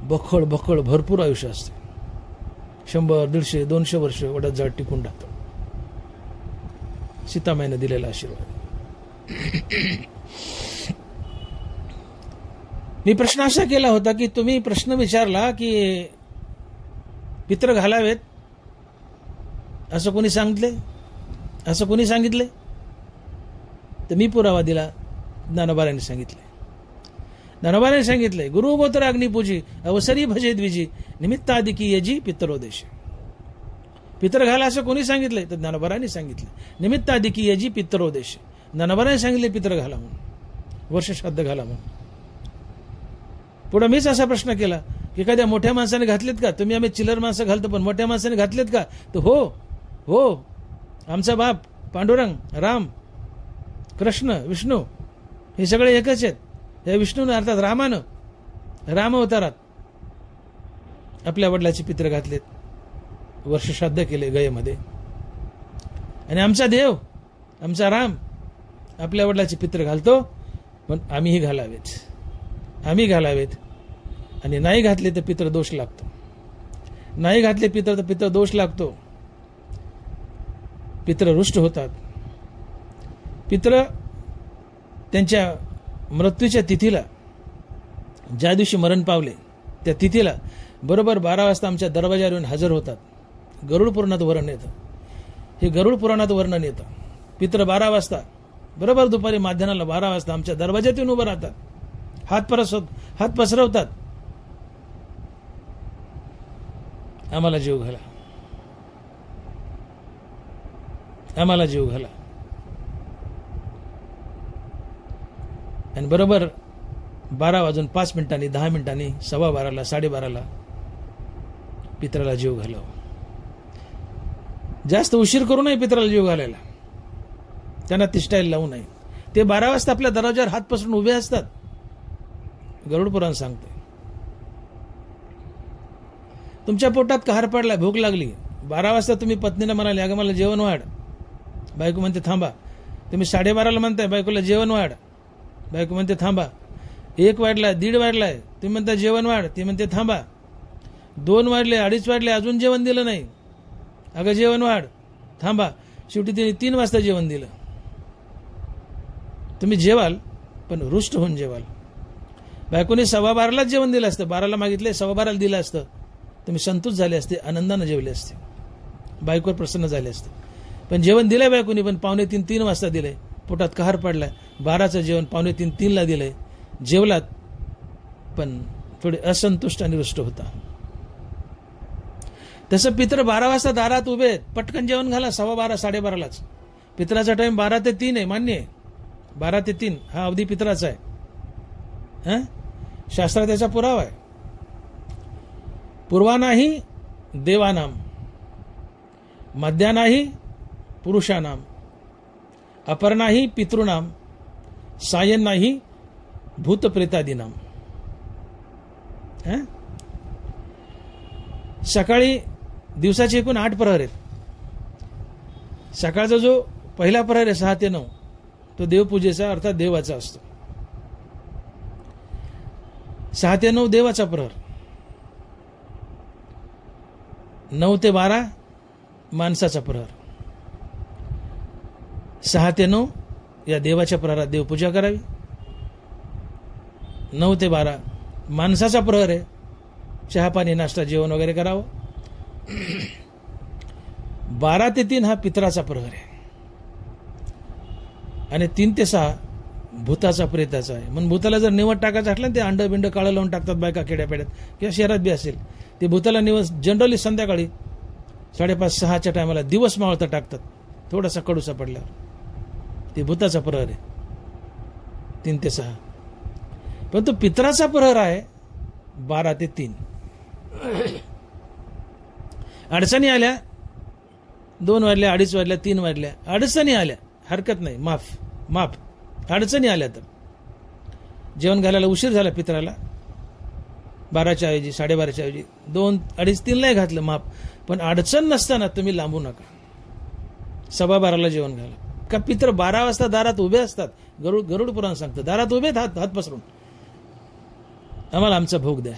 बखळ बखळ भरपूर आयुष्य असते. 100, 150, 200 वर्ष वडाचं झाड टिकून राहतं. सीतामाईने दिलेला आशीर्वाद. मी प्रश्न असा केला होता की तुम्ही प्रश्न विचारला की पित्र घालावेत असं कोणी सांगितले, असं कोणी सांगितले, तर मी पुरावा दिला. ज्ञानोबारांनी सांगितले. ज्ञानोबारांनी सांगितले, गुरु गोत्र अग्निपूजी अवसरी भजे द्विजी निमित्तादि की यजी पित्रोदेश. पित्र घाला असं कोणी सांगितलंय, तर ज्ञानोबारांनी सांगितले. निमित्तादि की यजी पित्रोदेश, ज्ञानोबारांनी सांगितले पित्र घाला म्हणून, वर्ष श्राद्ध घाला म्हणून. पुढे मीच असा प्रश्न केला की एखाद्या मोठ्या माणसाने घातलेत का, तुम्ही आम्ही चिल्लर माणसं घालतो पण मोठ्या माणसाने घातलेत का, तर हो हो, आमचा बाप पांडुरंग, राम, कृष्ण, विष्णू हे सगळे एकच आहेत. या विष्णूनं अर्थात रामानं राम अवतारात आपल्या वडिलाचे पित्र घातलेत, वर्ष श्राद्ध केले गयेमध्ये. आणि आमचा देव, आमचा राम आपल्या वडिलाचे पित्र घालतो, पण आम्हीही घालावेत, आम्ही घालावेत. आणि नाही घातले तर पित्र दोष लागतो, नाही घातले पित्र तर पित्र दोष लागतो. पित्र रुष्ट होतात. पित्र त्यांच्या मृत्यूच्या तिथीला, ज्या दिवशी मरण पावले त्या तिथीला बरोबर 12 वाजता आमच्या दरवाजावर येऊन हजर होतात. गरुड पुराणात वर्णन येतं, हे गरुड पुराणात वर्णन येतं. पित्र 12 वाजता बरोबर दुपारी माध्यानाला 12 वाजता आमच्या दरवाज्यात येऊन उभं राहतात, हात पसरवतात, आम्हाला जीव घाला, आम्हाला जीव घाला. आणि बरोबर 12:05 10 मिनिटांनी 12:15 12:30 पित्राला जीव घालाव. जास्त उशीर करू नये पित्राला जीव घालायला, त्यांना तिष्ठायला लावू नये. ते 12 वाजता आपल्या दरवाजावर हात पसरून उभे असतात. गरुड पुराण सांगते, तुमच्या पोटात कहार पडला, भूक लागली, 12 वाजता तुम्ही पत्नीला म्हणाले अगं मला जेवण वाढ, बायको म्हणते थांबा. तुम्ही 12:30 म्हणताय बायकोला जेवण वाढ, बायको म्हणते थांबा. 1 वाजला, 1:30 वाजलाय, तुम्ही म्हणता जेवण वाढ, ती म्हणते थांबा. 2 वाजले, 2:30 वाजले, अजून जेवण दिलं नाही, अगं जेवण वाढ, थांबा. शेवटी तिने 3 वाजता जेवण दिलं. तुम्ही जेवाल पण रुष्ट होऊन जेवाल. बायकोने 12:15लाच जेवण दिलं असतं, 12ला मागितले 12:15ला दिलं असतं, तुम्ही संतुष्ट झाले असते, आनंदानं जेवले असते, बायकोवर प्रसन्न झाले असते. पण जेवण दिलंय बायकोनी, पण 2:45-3 वाजता दिलंय, पोटात कहर पडलाय. 12चं जेवण 2:45-3ला दिलंय, जेवलात पण थोडे असंतुष्ट आणि रुष्ट होता. तसं पित्र 12 वाजता दारात उभे आहेत, पटकन जेवण घाला 12:15 12:30लाच. पित्राचा टाइम 12 ते 3 आहे, मान्य आहे. 12 ते 3 हा अवधी पित्राचा आहे. शास्त्रात त्याचा पुरावा आहे. पूर्वानाही देवानाम, मध्यानाही पुरुषानाम, अपरनाही पितृनाम, सायन्नाही भूतप्रेतादीनाम. सकाळी दिवसाचे एकूण 8 प्रहर आहेत. सकाळचा जो पहिला प्रहर आहे 6 ते 9 तो देवपूजेचा अर्थात देवाचा असतो. 6 ते 9 देवाचा प्रहर, 9 ते 12 माणसाचा प्रहर. 6 ते 9 या देवाच्या प्रहरात देवपूजा करावी. 9 ते 12 माणसाचा प्रहर आहे, चहा पाणी नाश्ता जेवण वगैरे करावं. 12 ते 3 हा पित्राचा प्रहर आहे आणि 3 ते 6 भूताचा प्रेताचा आहे. म्हणून भूताला जर निवड टाकायचं असलं, ते अंड बिंड काळं लावून टाकतात बायका खेड्यापेड्यात किंवा शहरात बी असेल, ते भूताला निवड जनरली संध्याकाळी 5:30-6च्या टायमाला दिवस मावळता टाकतात, थोडासा कडूसा पडल्यावर. ते भूताचा प्रहर आहे 3 ते 6. पण तो पित्राचा प्रहर आहे 12 ते 3. अडचणी आल्या, 2 वाजल्या, 2:30 वाजल्या, 3 वाजल्या, अडचणी आल्या, हरकत नाही, माफ. अडचणी आल्या तर जेवण घालायला उशीर झाला पित्राला, 12च्या ऐवजी 12:30च्या ऐवजी 2, 2:30, 3लाही घातलं, माफ. पण अडचण नसताना तुम्ही लांबू नका, 12:15ला जेवण घाला. का पित्र 12 वाजता दारात उभे असतात. गरुड पुराण सांगतं, दारात उभे हात पसरून, आम्हाला आमचा भोग द्या.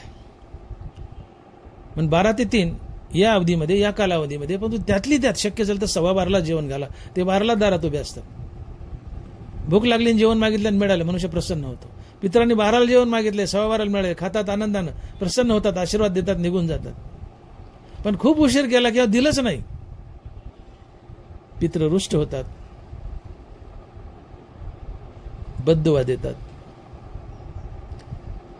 पण 12 ते 3 या अवधीमध्ये, या कालावधीमध्ये, पण त्यातली त्यात शक्य झालं तर 12:15ला जेवण घाला. ते 12ला दारात उभे असतात. भूक लागली आणि जेवण मागितलं आणि मिळालं, मनुष्य प्रसन्न होतो. पित्रांनी 12ला जेवण मागितले, 12:15ला मिळाले, खातात आनंदानं, प्रसन्न होतात, आशीर्वाद देतात, निघून जातात. पण खूप उशीर केला किंवा दिलंच नाही, पित्र रुष्ट होतात, बद्दुआ देतात.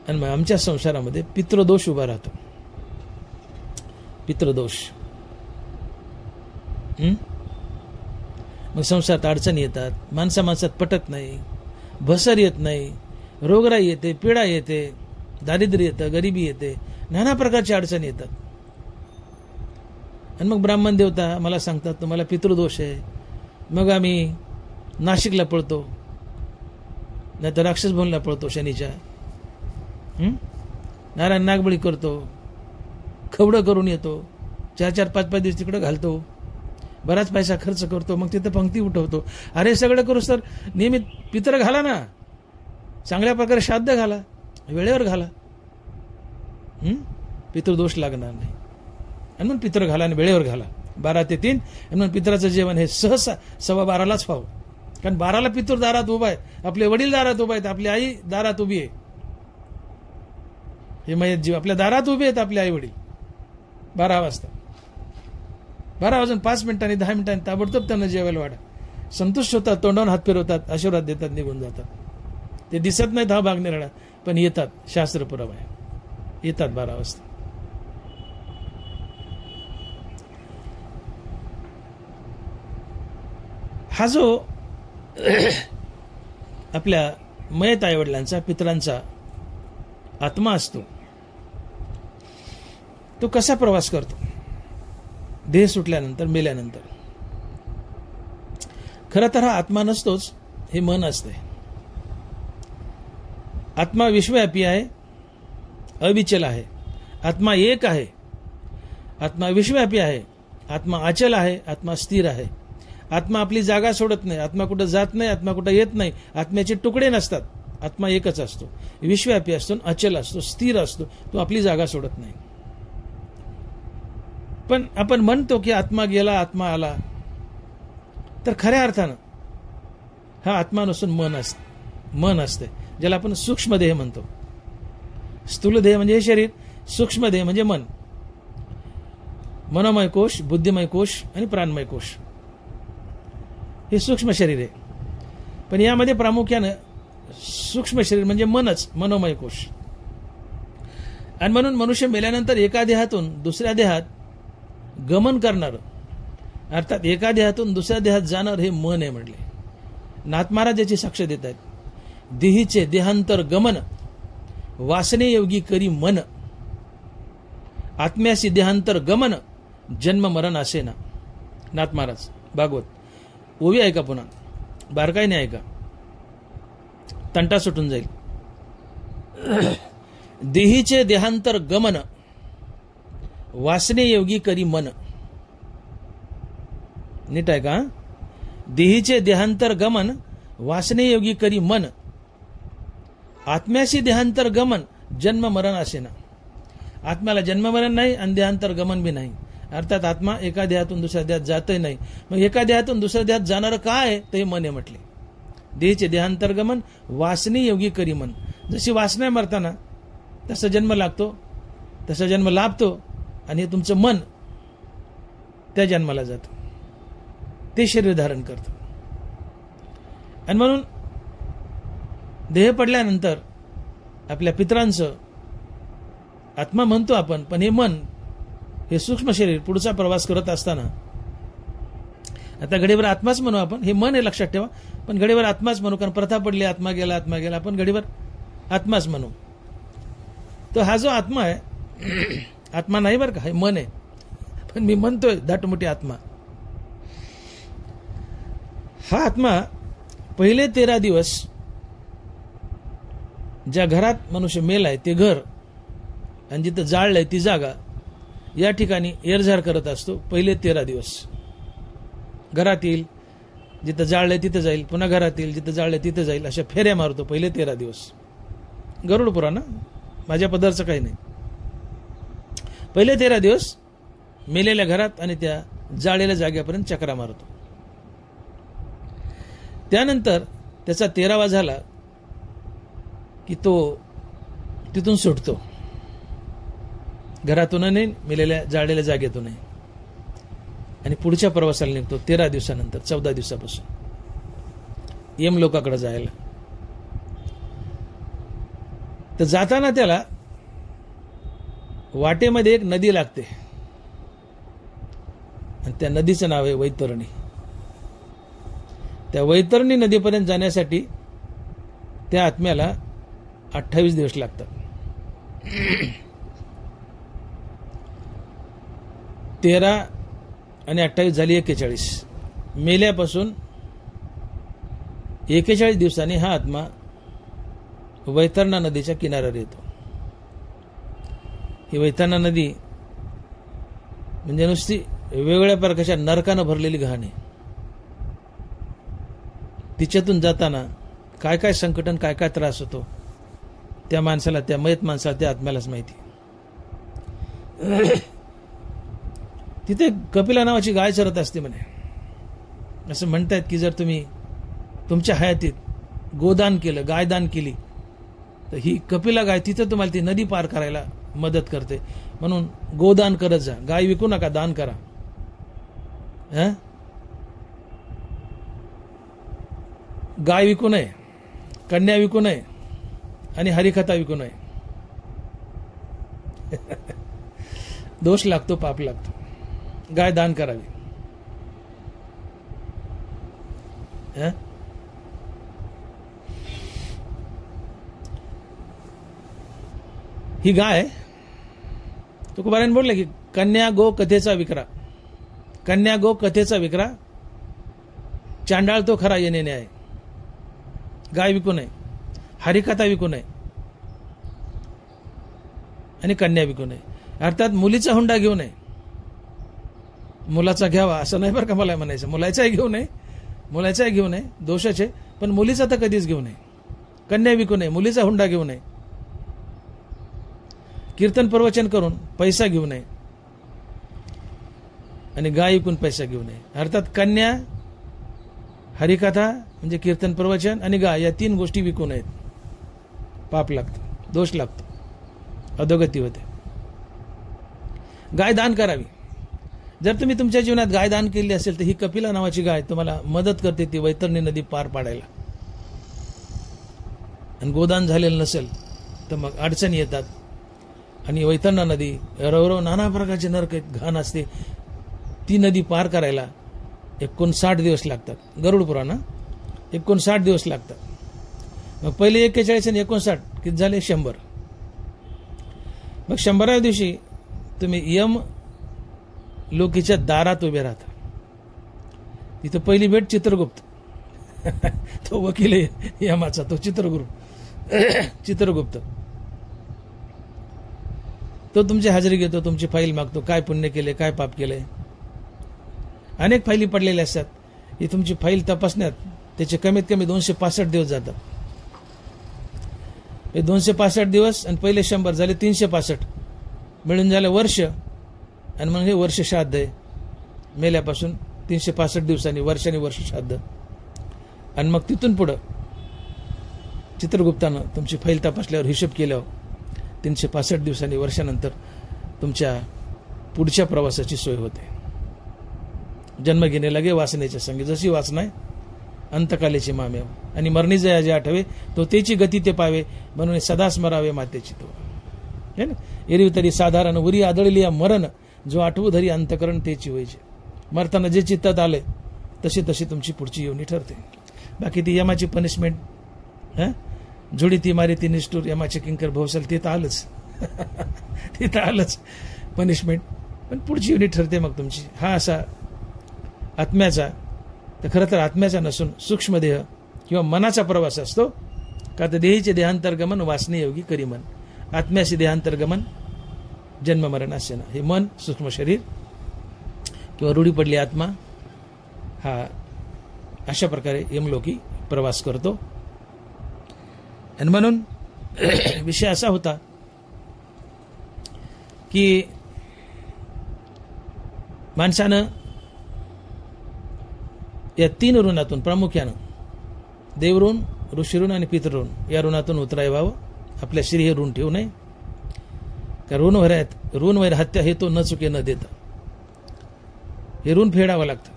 आणि मग आमच्या संसारामध्ये पितृदोष उभा राहतो. पितृदोष, मग संसारात अडचणी येतात, माणसात पटत नाही, भसर येत नाही, रोगराई येते, पीडा येते, दारिद्र्य येतं, गरिबी येते, नाना प्रकारच्या अडचणी येतात. आणि मग ब्राह्मण देवता मला सांगतात तुम्हाला पितृदोष आहे. मग आम्ही नाशिकला पळतो, नाही तर राक्षस भवनला पळतो शनीच्या, नारायण नागबळी करतो, खवडं करून येतो, 4-4, 5-5 दिवस तिकडं घालतो, बराच पैसा खर्च करतो, मग तिथं पंक्ती उठवतो. अरे सगळं करूस तर नियमित पित्र घाला ना, चांगल्या प्रकारे श्राद्ध घाला, वेळेवर घाला, पितृदोष लागणार नाही. आणि म्हणून पित्र घाला आणि वेळेवर घाला. 12 ते 3 आणि म्हणून पित्राचं जेवण हे सहसा 12:15लाच व्हावं. कारण 12ला पितृ दारात उभा आहे, आपले वडील दारात उभा आहेत, आपली आई दारात उभी आहे. हे मयत जीव आपल्या दारात उभे आहेत, आपले आई वडील 12 वाजता, 12 वाजून 5 मिनिटांनी 10 मिनिटांनी ताबडतोब त्यांना जेवायला वाढा. संतुष्ट होतात, तोंडावर हात फिरवतात, आशीर्वाद देतात, निघून जातात. ते दिसत नाहीत हा भाग निराळा, पण येतात, शास्त्र पुरावा आहे, येतात 12 वाजता. हा जो आपल्या मयत आईवडिलांचा, पितरांचा आत्मा असतो, तो कसा प्रवास करतो देह सुटल्यानंतर, मेल्यानंतर? खरं तर हा आत्मा नसतोच, हे मन असते. आत्मा विश्वव्यापी आहे, अविचल आहे. आत्मा एक आहे, आत्मा विश्वव्यापी आहे, आत्मा अचल आहे, आत्मा स्थिर आहे. आत्मा आपली जागा सोडत नाही, आत्मा कुठं जात नाही, आत्मा कुठं येत नाही, आत्म्याचे तुकडे नसतात. आत्मा एकच असतो, विश्वव्यापी असतो, अचल असतो, स्थिर असतो, तो आपली जागा सोडत नाही. पण आपण म्हणतो की आत्मा गेला, आत्मा आला, तर खऱ्या अर्थानं हा आत्मा नसून मन असते, ज्याला आपण सूक्ष्मदेह म्हणतो. स्थूल देह म्हणजे हे शरीर, सूक्ष्म देह म्हणजे मन, मनोमय कोश, बुद्धिमय कोश आणि प्राणमय कोश, हे सूक्ष्म शरीर आहे. पण यामध्ये प्रामुख्यानं सूक्ष्म शरीर म्हणजे मनच, मनोमय कोश. आणि म्हणून मनुष्य मेल्यानंतर एका देहातून दुसऱ्या देहात गमन करणार, अर्थात एका देहातून दुसऱ्या देहात जाणार हे मन आहे म्हटले. नाथ महाराज याची साक्ष देत आहेत. देहीचे देहांतर गमन वासने योगी करी मन, आत्म्यासी देहांतर गमन जन्म मरण असे ना. नाथ महाराज भागवत. ओवी ऐका पुन्हा, बारकाईने ऐका, तंटा सुटून जाईल. देहीचे देहांतर गमन वासने योगी करी मन. नीट आहे का? देहीचे देहांतर गमन वासने योगी करी मन, आत्म्याशी देहांतर गमन जन्म मरण असे ना. आत्म्याला जन्म मरण नाही आणि देहांतर गमन बी नाही. अर्थात आत्मा एका देहातून दुसऱ्या देहात जातही नाही. मग एका देहातून दुसऱ्या देहात जाणारं काय आहे ते मन आहे म्हटले. देहीचे देहांतर गमन वासने योगी करी मन. जशी वासना मरताना तसा जन्म लागतो, तसा जन्म लाभतो आणि हे तुमचं मन त्या जन्माला जातं, ते शरीर धारण करतं. आणि म्हणून देह पडल्यानंतर आपल्या पितरांचं आत्मा म्हणतो आपण, पण हे मन, हे सूक्ष्म शरीर पुढचा प्रवास करत असताना, आता घडीवर आत्माच म्हणू आपण, हे मन हे लक्षात ठेवा, पण घडीवर आत्माच म्हणू, कारण प्रथा पडली आत्मा गेला आत्मा गेला, आपण घडीवर आत्माच म्हणू. तर हा जो आत्मा आहे, आत्मा नाही बरं का, हे मन आहे, पण मी म्हणतोय दाटमोठी आत्मा. हा आत्मा पहिले 13 दिवस ज्या घरात मनुष्य मेलाय ते घर आणि जिथं जाळलंय ती जागा, या ठिकाणी एरझार करत असतो. पहिले 13 दिवस घरात येईल, जिथं जाळलंय तिथं जाईल, पुन्हा घरात येईल, जिथं जाळलंय तिथं जाईल, अशा फेऱ्या मारतो पहिले 13 दिवस. गरुड पुराण, माझ्या पदरचं काही नाही. पहिले 13 दिवस मेलेल्या घरात आणि त्या जाळलेल्या जाग्यापर्यंत चक्रा मारतो. त्यानंतर त्याचा 13वा झाला की तो तिथून सुटतो, घरातून नाही, मेलेल्या जाळलेल्या जागेतून नाही, आणि पुढच्या प्रवासाला निघतो 13 दिवसानंतर, 14 दिवसापासून यम लोकाकडे जायला. तर जाताना त्याला वाटेमध्ये एक नदी लागते आणि त्या नदीचं नाव आहे वैतरणी. त्या वैतरणी नदीपर्यंत जाण्यासाठी त्या आत्म्याला 28 दिवस लागतात. 13 आणि 28 झाली 41. मेल्यापासून 41 दिवसांनी हा आत्मा वैतरणा नदीच्या किनाऱ्यावर येतो. ही वैतरणा नदी म्हणजे नुसती वेगवेगळ्या प्रकारच्या नरकानं भरलेली घाण आहे. तिच्यातून जाताना काय काय संकटन, काय काय त्रास होतो त्या माणसाला, त्या मयत माणसाला, त्या आत्म्यालाच माहिती. तिथे कपिला नावाची गाय चरत असते म्हणे. असं म्हणतायत की जर तुम्ही तुमच्या हयातीत गोदान केलं, गायदान केली, तर ही कपिला गाय तिथं तुम्हाला ती नदी पार करायला मदत करते. म्हणून गोदान करत जा, गाय विकू नका, दान करा. गाय विकू नये, कन्या विकू नये आणि हरिकथा विकू नये. दोष लागतो, पाप लागतो. गाय दान करावी. ही गाय, तुकोबारायण बोलले की कन्या गो कथेचा विक्रा, कन्या गो कथेचा विक्रा, चांडाळ तो खरा येणे न्याय. गाय विकू नये, हरिकथा विकू नये आणि कन्या विकू नये. अर्थात मुलीचा हुंडा घेऊ नये. मुलाचा घ्यावा असं नाही बरं का मला म्हणायचं. मुलाचाही घेऊ नये, मुलाचाही घेऊ नये, दोषच आहे, पण मुलीचा तर कधीच घेऊ नये. कन्या विकू नये, मुलीचा हुंडा घेऊ नये, कीर्तन प्रवचन करून पैसा घेऊ नये आणि गाय विकून पैसा घेऊ नये. अर्थात कन्या, हरिकथा म्हणजे कीर्तन प्रवचन आणि गाय, या 3 गोष्टी विकू नयेत. पाप लागतं, दोष लागतो. अधोगती होते. गाय दान करावी. जर तुम्ही तुमच्या जीवनात गाय दान केली असेल तर ही कपिला नावाची गाय तुम्हाला मदत करते ती वैतरणी नदी पार पाडायला. आणि गोदान झालेलं नसेल तर मग अडचणी येतात. आणि वैतरणा नदी रवरव नाना प्रकारचे नरक आहेत, घाण असते. ती नदी पार करायला 59 दिवस लागतात. गरुड पुराण 59 दिवस लागतात. मग पहिले 41 आणि 59 किती झाले 100. मग 100व्या दिवशी तुम्ही यम लोकीच्या दारात उभे राहता. तिथं पहिली भेट चित्रगुप्त. तो वकील आहे यमाचा, तो चित्रगुप्त. तो तुमची हजेरी घेतो, तुमची फाईल मागतो. काय पुण्य केले, काय पाप केले. अनेक फाईली पडलेल्या असतात. ही तुमची फाईल तपासण्यात त्याचे कमीत कमी 265 दिवस जातात. हे 265 दिवस आणि पहिले 100 झाले 365, मिळून झालं वर्ष. आणि मग हे वर्ष श्राद्ध आहे. मेल्यापासून 365 दिवसांनी वर्षांनी वर्ष श्राद्ध. आणि मग तिथून पुढं चित्रगुप्तानं तुमची फाईल तपासल्यावर हिशोब केल्यावर 365 दिवसांनी वर्षानंतर तुमच्या पुढच्या प्रवासाची सोय होते. जन्म घेणे लगे वासनेच्या संगे, जशी वासना आहे अंतकालेची मामे. आणि मरणी जया जे आठवे तो त्याची गती ते पावे, म्हणून सदा स्मरावे मातेची तो. है ना. एरवी तरी साधारण उरी आदळली या मरण, जो आठवू धरी अंतकरण तेची व्हायचे. मरताना जे चित्तात आले तशी तशी तुमची पुढची येवणी ठरते. बाकी ती यमाची पनिशमेंट, झुडी ती मारी ती निष्ठूर यमाचे किंकर भवसल, ते तर आलंच. ते तर आलंच पनिशमेंट. पण पुढची येवणी ठरते मग तुमची. हा असा आत्म्याचा, तर खरं तर आत्म्याचा नसून सूक्ष्मदेह किंवा मनाचा प्रवास असतो. का तर देहीचे देहांतर्गमन वासने योगी करी मन, आत्म्याशी देहांतर्गमन जन्म मरण असे ना. हे मन, सूक्ष्म शरीर किंवा रूढी पडली आत्मा, हा अशा प्रकारे यमलोकी प्रवास करतो. आणि म्हणून विषय असा होता की माणसानं या 3 ऋणातून प्रामुख्यानं देवऋण, ऋषीऋण आणि पितृऋण या ऋणातून उतराय व्हावं. आपल्या श्री हे ऋण ठेवू नये. का ऋण वैर हत्या हे तो न चुके न देता, हे ऋण फेडावं लागतं.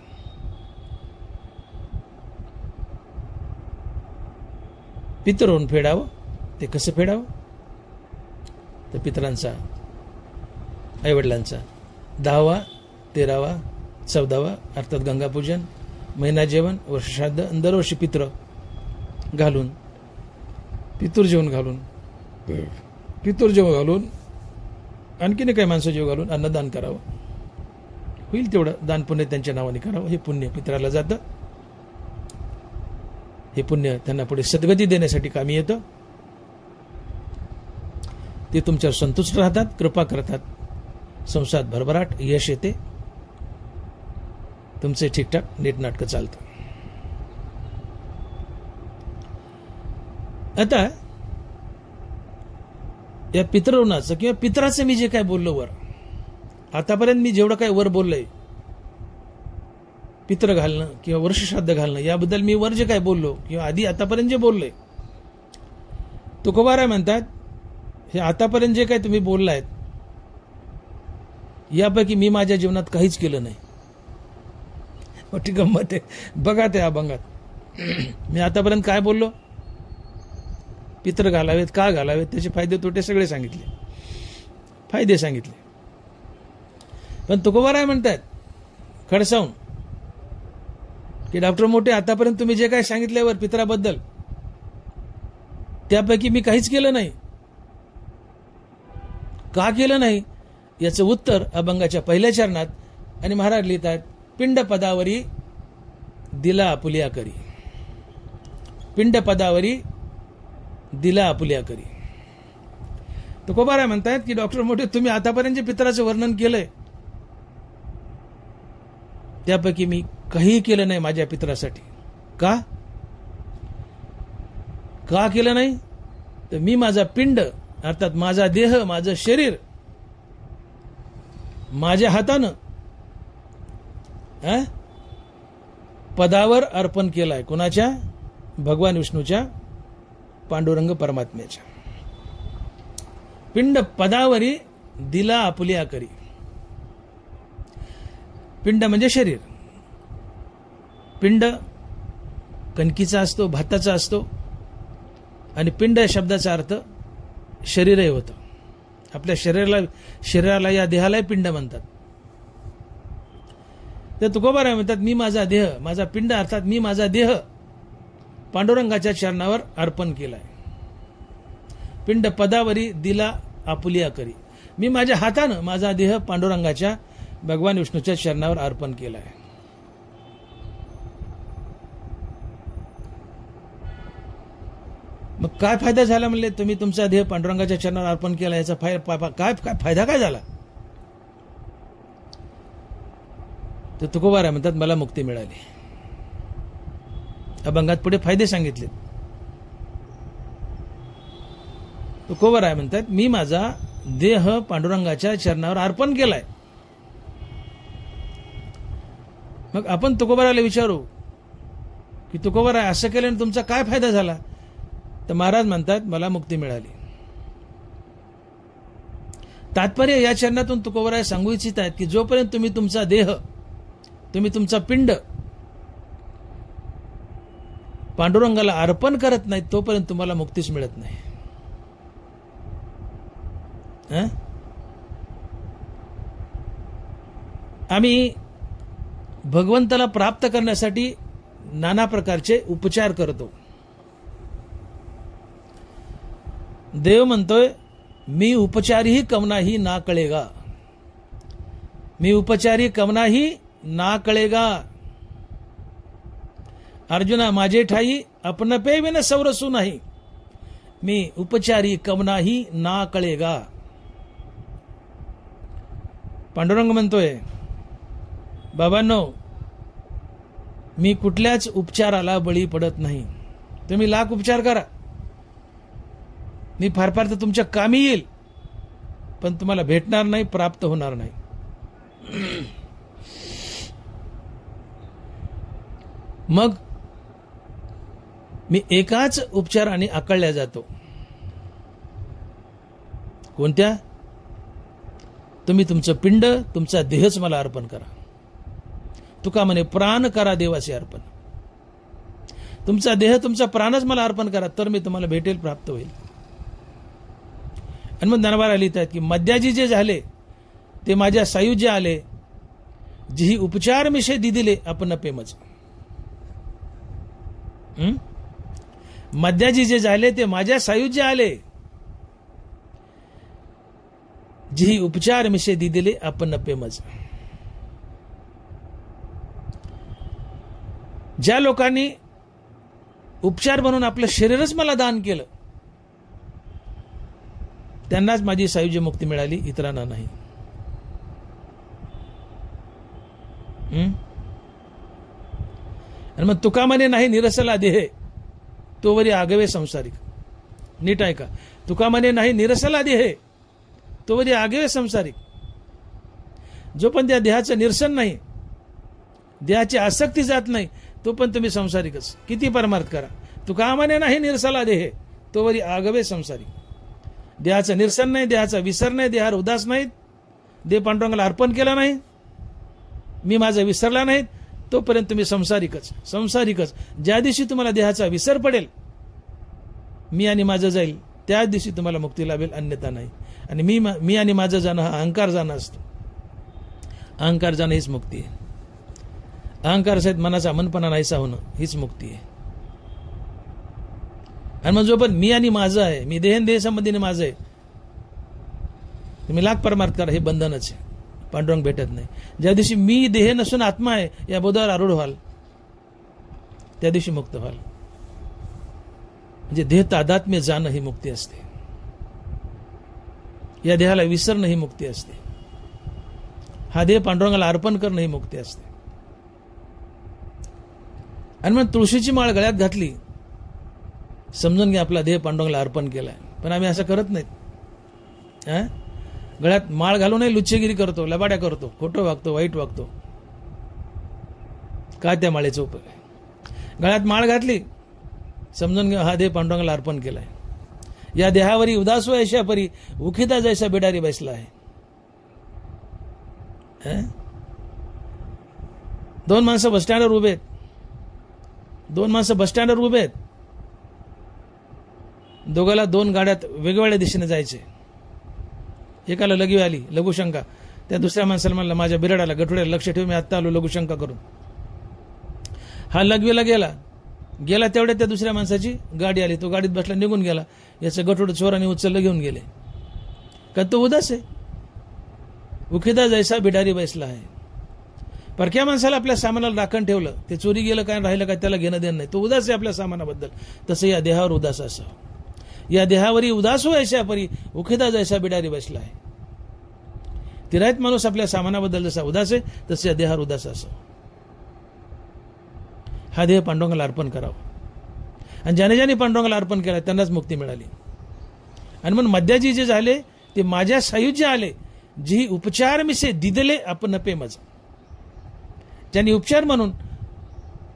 पितृऋण फेडावं. ते कसं फेडावं? तर पितरांचा, आईवडिलांचा 10वा, 13वा, 14वा अर्थात गंगापूजन, महिना जेवण, वर्षश्राद्ध, दरवर्षी पितृ घालून, पितृजेवण घालून, आणखीन काही माणसं जेव घालून अन्नदान करावं. होईल तेवढं दान पुण्य त्यांच्या नावाने करावं. हे पुण्य पितराला जातं. हे पुण्य त्यांना पुढे सद्गती देण्यासाठी कामी येतं. ते तुमच्यावर संतुष्ट राहतात, कृपा करतात, संसारात भरभराट यश येते, तुमचे ठीकठाक नीटनाटकं चालतं. आता या पितृऋणाचं किंवा पितराचं मी जे काय बोललो वर, आतापर्यंत मी जेवढं काय वर बोललोय, पित्र घालणं किंवा वर्षश्राद्ध घालणं याबद्दल मी वर जे काय बोललो किंवा आधी आतापर्यंत जे बोललोय, तुकोबाराय म्हणतात हे आतापर्यंत जे काय तुम्ही बोललायत यापैकी मी माझ्या जीवनात काहीच केलं नाही. मोठी गंमत आहे बघा त्या अभंगात. मी आतापर्यंत काय बोललो? पित्र घालावेत, का घालावेत, त्याचे फायदे तोटे सगळे सांगितले, फायदे सांगितले. पण तुकोबाराय म्हणतात खडसावून की डॉक्टर मोठे आतापर्यंत तुम्ही जे काय सांगितल्यावर पित्राबद्दल त्यापैकी मी काहीच केलं नाही. का केलं नाही याचं उत्तर अभंगाच्या पहिल्या चरणात. आणि महाराज लिहितात पिंड पदावरी दिला आपुलिया करी, पिंड पदावरी दिला आपुलिया करी. तुकोबाराय म्हणतात की डॉक्टर मोठे तुम्ही आतापर्यंत जे पितराचं वर्णन केलंय त्यापैकी मी काहीही केलं नाही माझ्या पितरासाठी. का केलं नाही? तर मी माझा पिंड अर्थात माझा देह, माझं शरीर माझ्या हातानं पदावर अर्पण केलाय. कोणाच्या? भगवान विष्णूच्या, पांडुरंग परमात्म्याच्या. पिंड पदावरी दिला आपुल्या करी. पिंड म्हणजे शरीर. पिंड कणकीचा असतो, भाताचा असतो, आणि पिंड या शब्दाचा अर्थ शरीरही होतं. आपल्या शरीराला या देहाला पिंड म्हणतात. तर तुकोबाराय म्हणतात, मी माझा देह, माझा पिंड अर्थात मी माझा देह पांडुरंगाच्या चरणावर अर्पण केलाय. पिंड पदावरी दिला आपुल्या करी. मी माझ्या हातानं माझा देह पांडुरंगाच्या भगवान विष्णूच्या चरणावर अर्पण केलाय. मग काय फायदा झाला म्हणले, तुम्ही तुमचा देह पांडुरंगाच्या चरणावर अर्पण केला, याचा फायदा काय झाला? तर तुकोबाराय म्हणतात, मला मुक्ती मिळाली. अभंगात पुढे फायदे सांगितले. तुकोबाराय म्हणतात, मी माझा देह पांडुरंगाच्या चरणावर अर्पण केलाय. मग आपण तुकोबारायला विचारू की तुकोबाराय असं केल्याने तुमचा काय फायदा झाला? तर महाराज म्हणतात, मला मुक्ती मिळाली. तात्पर्य या चरणातून तुकोबाराय सांगू इच्छित आहेत की जोपर्यंत तुम्ही तुमचा देह, तुम्ही तुमचा पिंड पांडुरंगाला अर्पण करत नाही, तोपर्यंत तुम्हाला मुक्तीच मिळत नाही. आम्ही भगवंताला प्राप्त करण्यासाठी नाना प्रकारचे उपचार करतो. देव म्हणतोय, मी उपचारीही कवनाही ना कळेगा. मी उपचारी कवनाही ना कळेगा. अर्जुना माझे ठाई अपन पे विन सौरसू नाही. मी उपचारी कवनाही ना कळेगा. पांडुरंग म्हणतोय, बाबांनो, मी कुठल्याच उपचाराला बळी पडत नाही. तुम्ही लाख उपचार करा, मी फार फार तर तुमच्या कामी येईल, पण तुम्हाला भेटणार नाही, प्राप्त होणार नाही. मग मी एकाच उपचाराने आकळल्या जातो. कोणत्या? तुम्ही तुमचं पिंड, तुमचा देहच मला अर्पण करा. तुका म्हणे, प्राण करा देवाचे अर्पण. तुमचा देह, तुमचा प्राणच मला अर्पण करा, तर मी तुम्हाला भेटेल, प्राप्त होईल. आणि मग ज्ञानोबा लिहित आहेत की मद्याजी जे झाले ते माझ्या सायुज्य आले, जी उपचार मिशे दिदिले आपण पेमच. मद्याजी जे झाले ते माझ्या सायुज्य आले, जी उपचार मिशे दिदिले आपण पेमच. ज्या लोकांनी उपचार म्हणून आपलं शरीरच मला दान केलं, त्यांनाच माझी सायुज्य मुक्ती मिळाली, इतरांना नाही. आणि मग तुका म्हणे नाही निरसला देह, तोवरी आगवे संसारिक. नीट ऐका, तुका म्हणे नाही निरसला देह, तोवरी आगवे संसारिक. जो पण त्या देहाचं निरसन नाही, देहाची आसक्ती जात नाही, तो पण तुम्ही संसारिकच. किती परमार्थ करा, तुका म्हणे नाही निरसला देह, तोवरी आगवे संसारिक. देहाचं निरसन नाही, देहाचा विसर नाही, देहावर उदास नाहीत, देह पांडुरंगाला अर्पण केला नाही, मी माझा विसरला नाही, तोपर्यंत तुम्ही संसारिकच. संसारिकच. ज्या दिवशी तुम्हाला देहाचा विसर पडेल, मी आणि माझं जाईल, त्याच दिवशी तुम्हाला मुक्ती लाभेल, अन्यथा नाही. आणि मी आणि माझं जाणं हा अहंकार जाणं असतो. अहंकार जाणं हीच मुक्ती आहे. अहंकार सहित मनाचा मनपणा नाहीसा होणं हीच मुक्ती आहे. आणि मग जो पण मी आणि माझं आहे, मी देह देह संबंधीने माझं आहे, तुम्ही लाख परमार्थ करा, हे बंधनच आहे. पांडुरंग भेटत नाही. ज्या दिवशी मी देह नसून आत्मा आहे या बोधावर आरूढ व्हाल, त्या दिवशी मुक्त व्हाल. म्हणजे देह तादात्म्य जाणं ही मुक्ती असते. या देहाला विसरणं ही मुक्ती असते. हा देह पांडुरंगाला अर्पण करणं ही मुक्ती असते. आणि मग तुळशीची माळ गळ्यात घातली, समजून घ्या आपला देह पांडुरंगाला अर्पण केलाय. पण आम्ही असं करत नाहीत. गळ्यात माळ घालूनही लुच्चेगिरी करतो, लबाड्या करतो, खोटं वागतो, वाईट वागतो. काय त्या माळेचा उपयोग आहे? गळ्यात माळ घातली, समजून घ्या हा देह पांडुरंगाला अर्पण केलाय. या देहावरी उदास ऐशा परी उखिदा जैसा बिडारी बसला आहे. दोन माणसं बसस्टँडवर उभे आहेत. दोघाला दोन गाड्यात वेगवेगळ्या दिशेने जायचे. एकाला लघवी आली, लघुशंका. त्या दुसऱ्या माणसाला म्हणलं माझ्या बिराडाला गठुड्याला लक्ष ठेवून मी आत्ता आलो लघुशंका करून. हा लघवीला गेला तेवढ्या त्या दुसऱ्या माणसाची गाडी आली. तो गाडीत बसला, निघून गेला. याचं गठुड चोराने उचललं, घेऊन गेले. का तो उदास आहे, उखिदा जैसा बिडारी बैसला आहे. परक्या माणसाला आपल्या सामानाला राखण ठेवलं, ते चोरी गेलं काय राहिलं काय त्याला घेणं देणं नाही, तो उदास आहे आपल्या सामानाबद्दल. तसं या देहावर उदास असावं. या देहावरी उदास ऐशा परी उखिदा जैसा बिडारी बसला आहे. तिरायत माणूस आपल्या सामानाबद्दल जसा उदास आहे तसं या देहावर उदास असावं. हा देह पांडुरंगाला अर्पण करावा. आणि ज्याने पांडुरंगाला अर्पण केला त्यांनाच मुक्ती मिळाली. आणि म्हणून मध्याजी जे झाले ते माझ्या सायुज्य आले, जी उपचार मिसे दिदले आपण पे मज. ज्यांनी उपचार म्हणून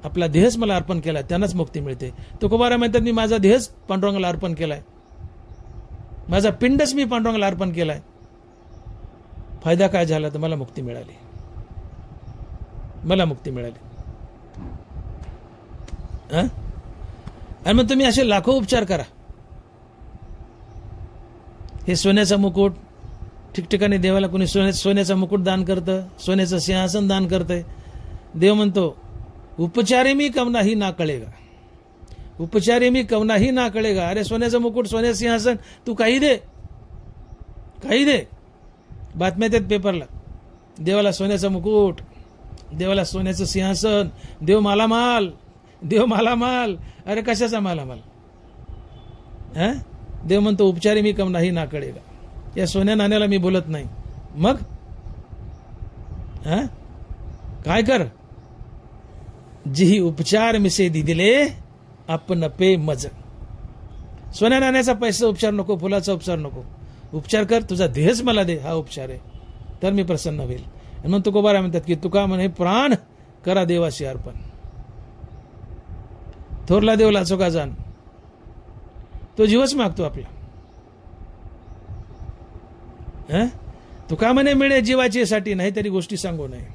आपला देहच मला अर्पण केला त्यांनाच मुक्ती मिळते. तुकोबाराय म्हणतात मी माझा देहच पांडुरंगाला अर्पण केलाय, माझा पिंडच मी पांडुरंगाला अर्पण केलाय. फायदा काय झाला तर मला मुक्ती मिळाली. आणि मग तुम्ही असे लाखो उपचार करा. हे सोन्याचा मुकुट, ठिकठिकाणी देवाला कोणी सोन्याचा मुकुट दान करतं, सोन्याचं सिंहासन दान करतंय. देव म्हणतो उपचारे मी कवनाही ना कळेगा, उपचारे मी कवनाही ना कळेगा. अरे सोन्याचं मुकुट, सोन्याचं सिंहासन तू काही दे. बातम्या येतात पेपरला, देवाला सोन्याचं मुकुट, देवाला सोन्याचं सिंहासन, देव मालामाल. अरे कशाचा मालामाल? देव म्हणतो उपचारी मी कम नाही ना कळेगा. या सोन्या नाण्याला मी बोलत नाही. मग काय कर, जी उपचार मिसे दिले आपण पे मज. सोन्या नाण्याचा पैसा उपचार नको, फुलाचा उपचार नको. उपचार कर, तुझा देहच मला दे, हा उपचार आहे, तर मी प्रसन्न होईल. म्हणून तुकोबाराय म्हणतात की तुका म्हणे प्राण करा देवाशी अर्पण. थोरला देव लाचोका जाण, तो जीवच मागतो आपला. तुका म्हणे मिळे जीवाची साठी, नाही तरी गोष्टी सांगू नये.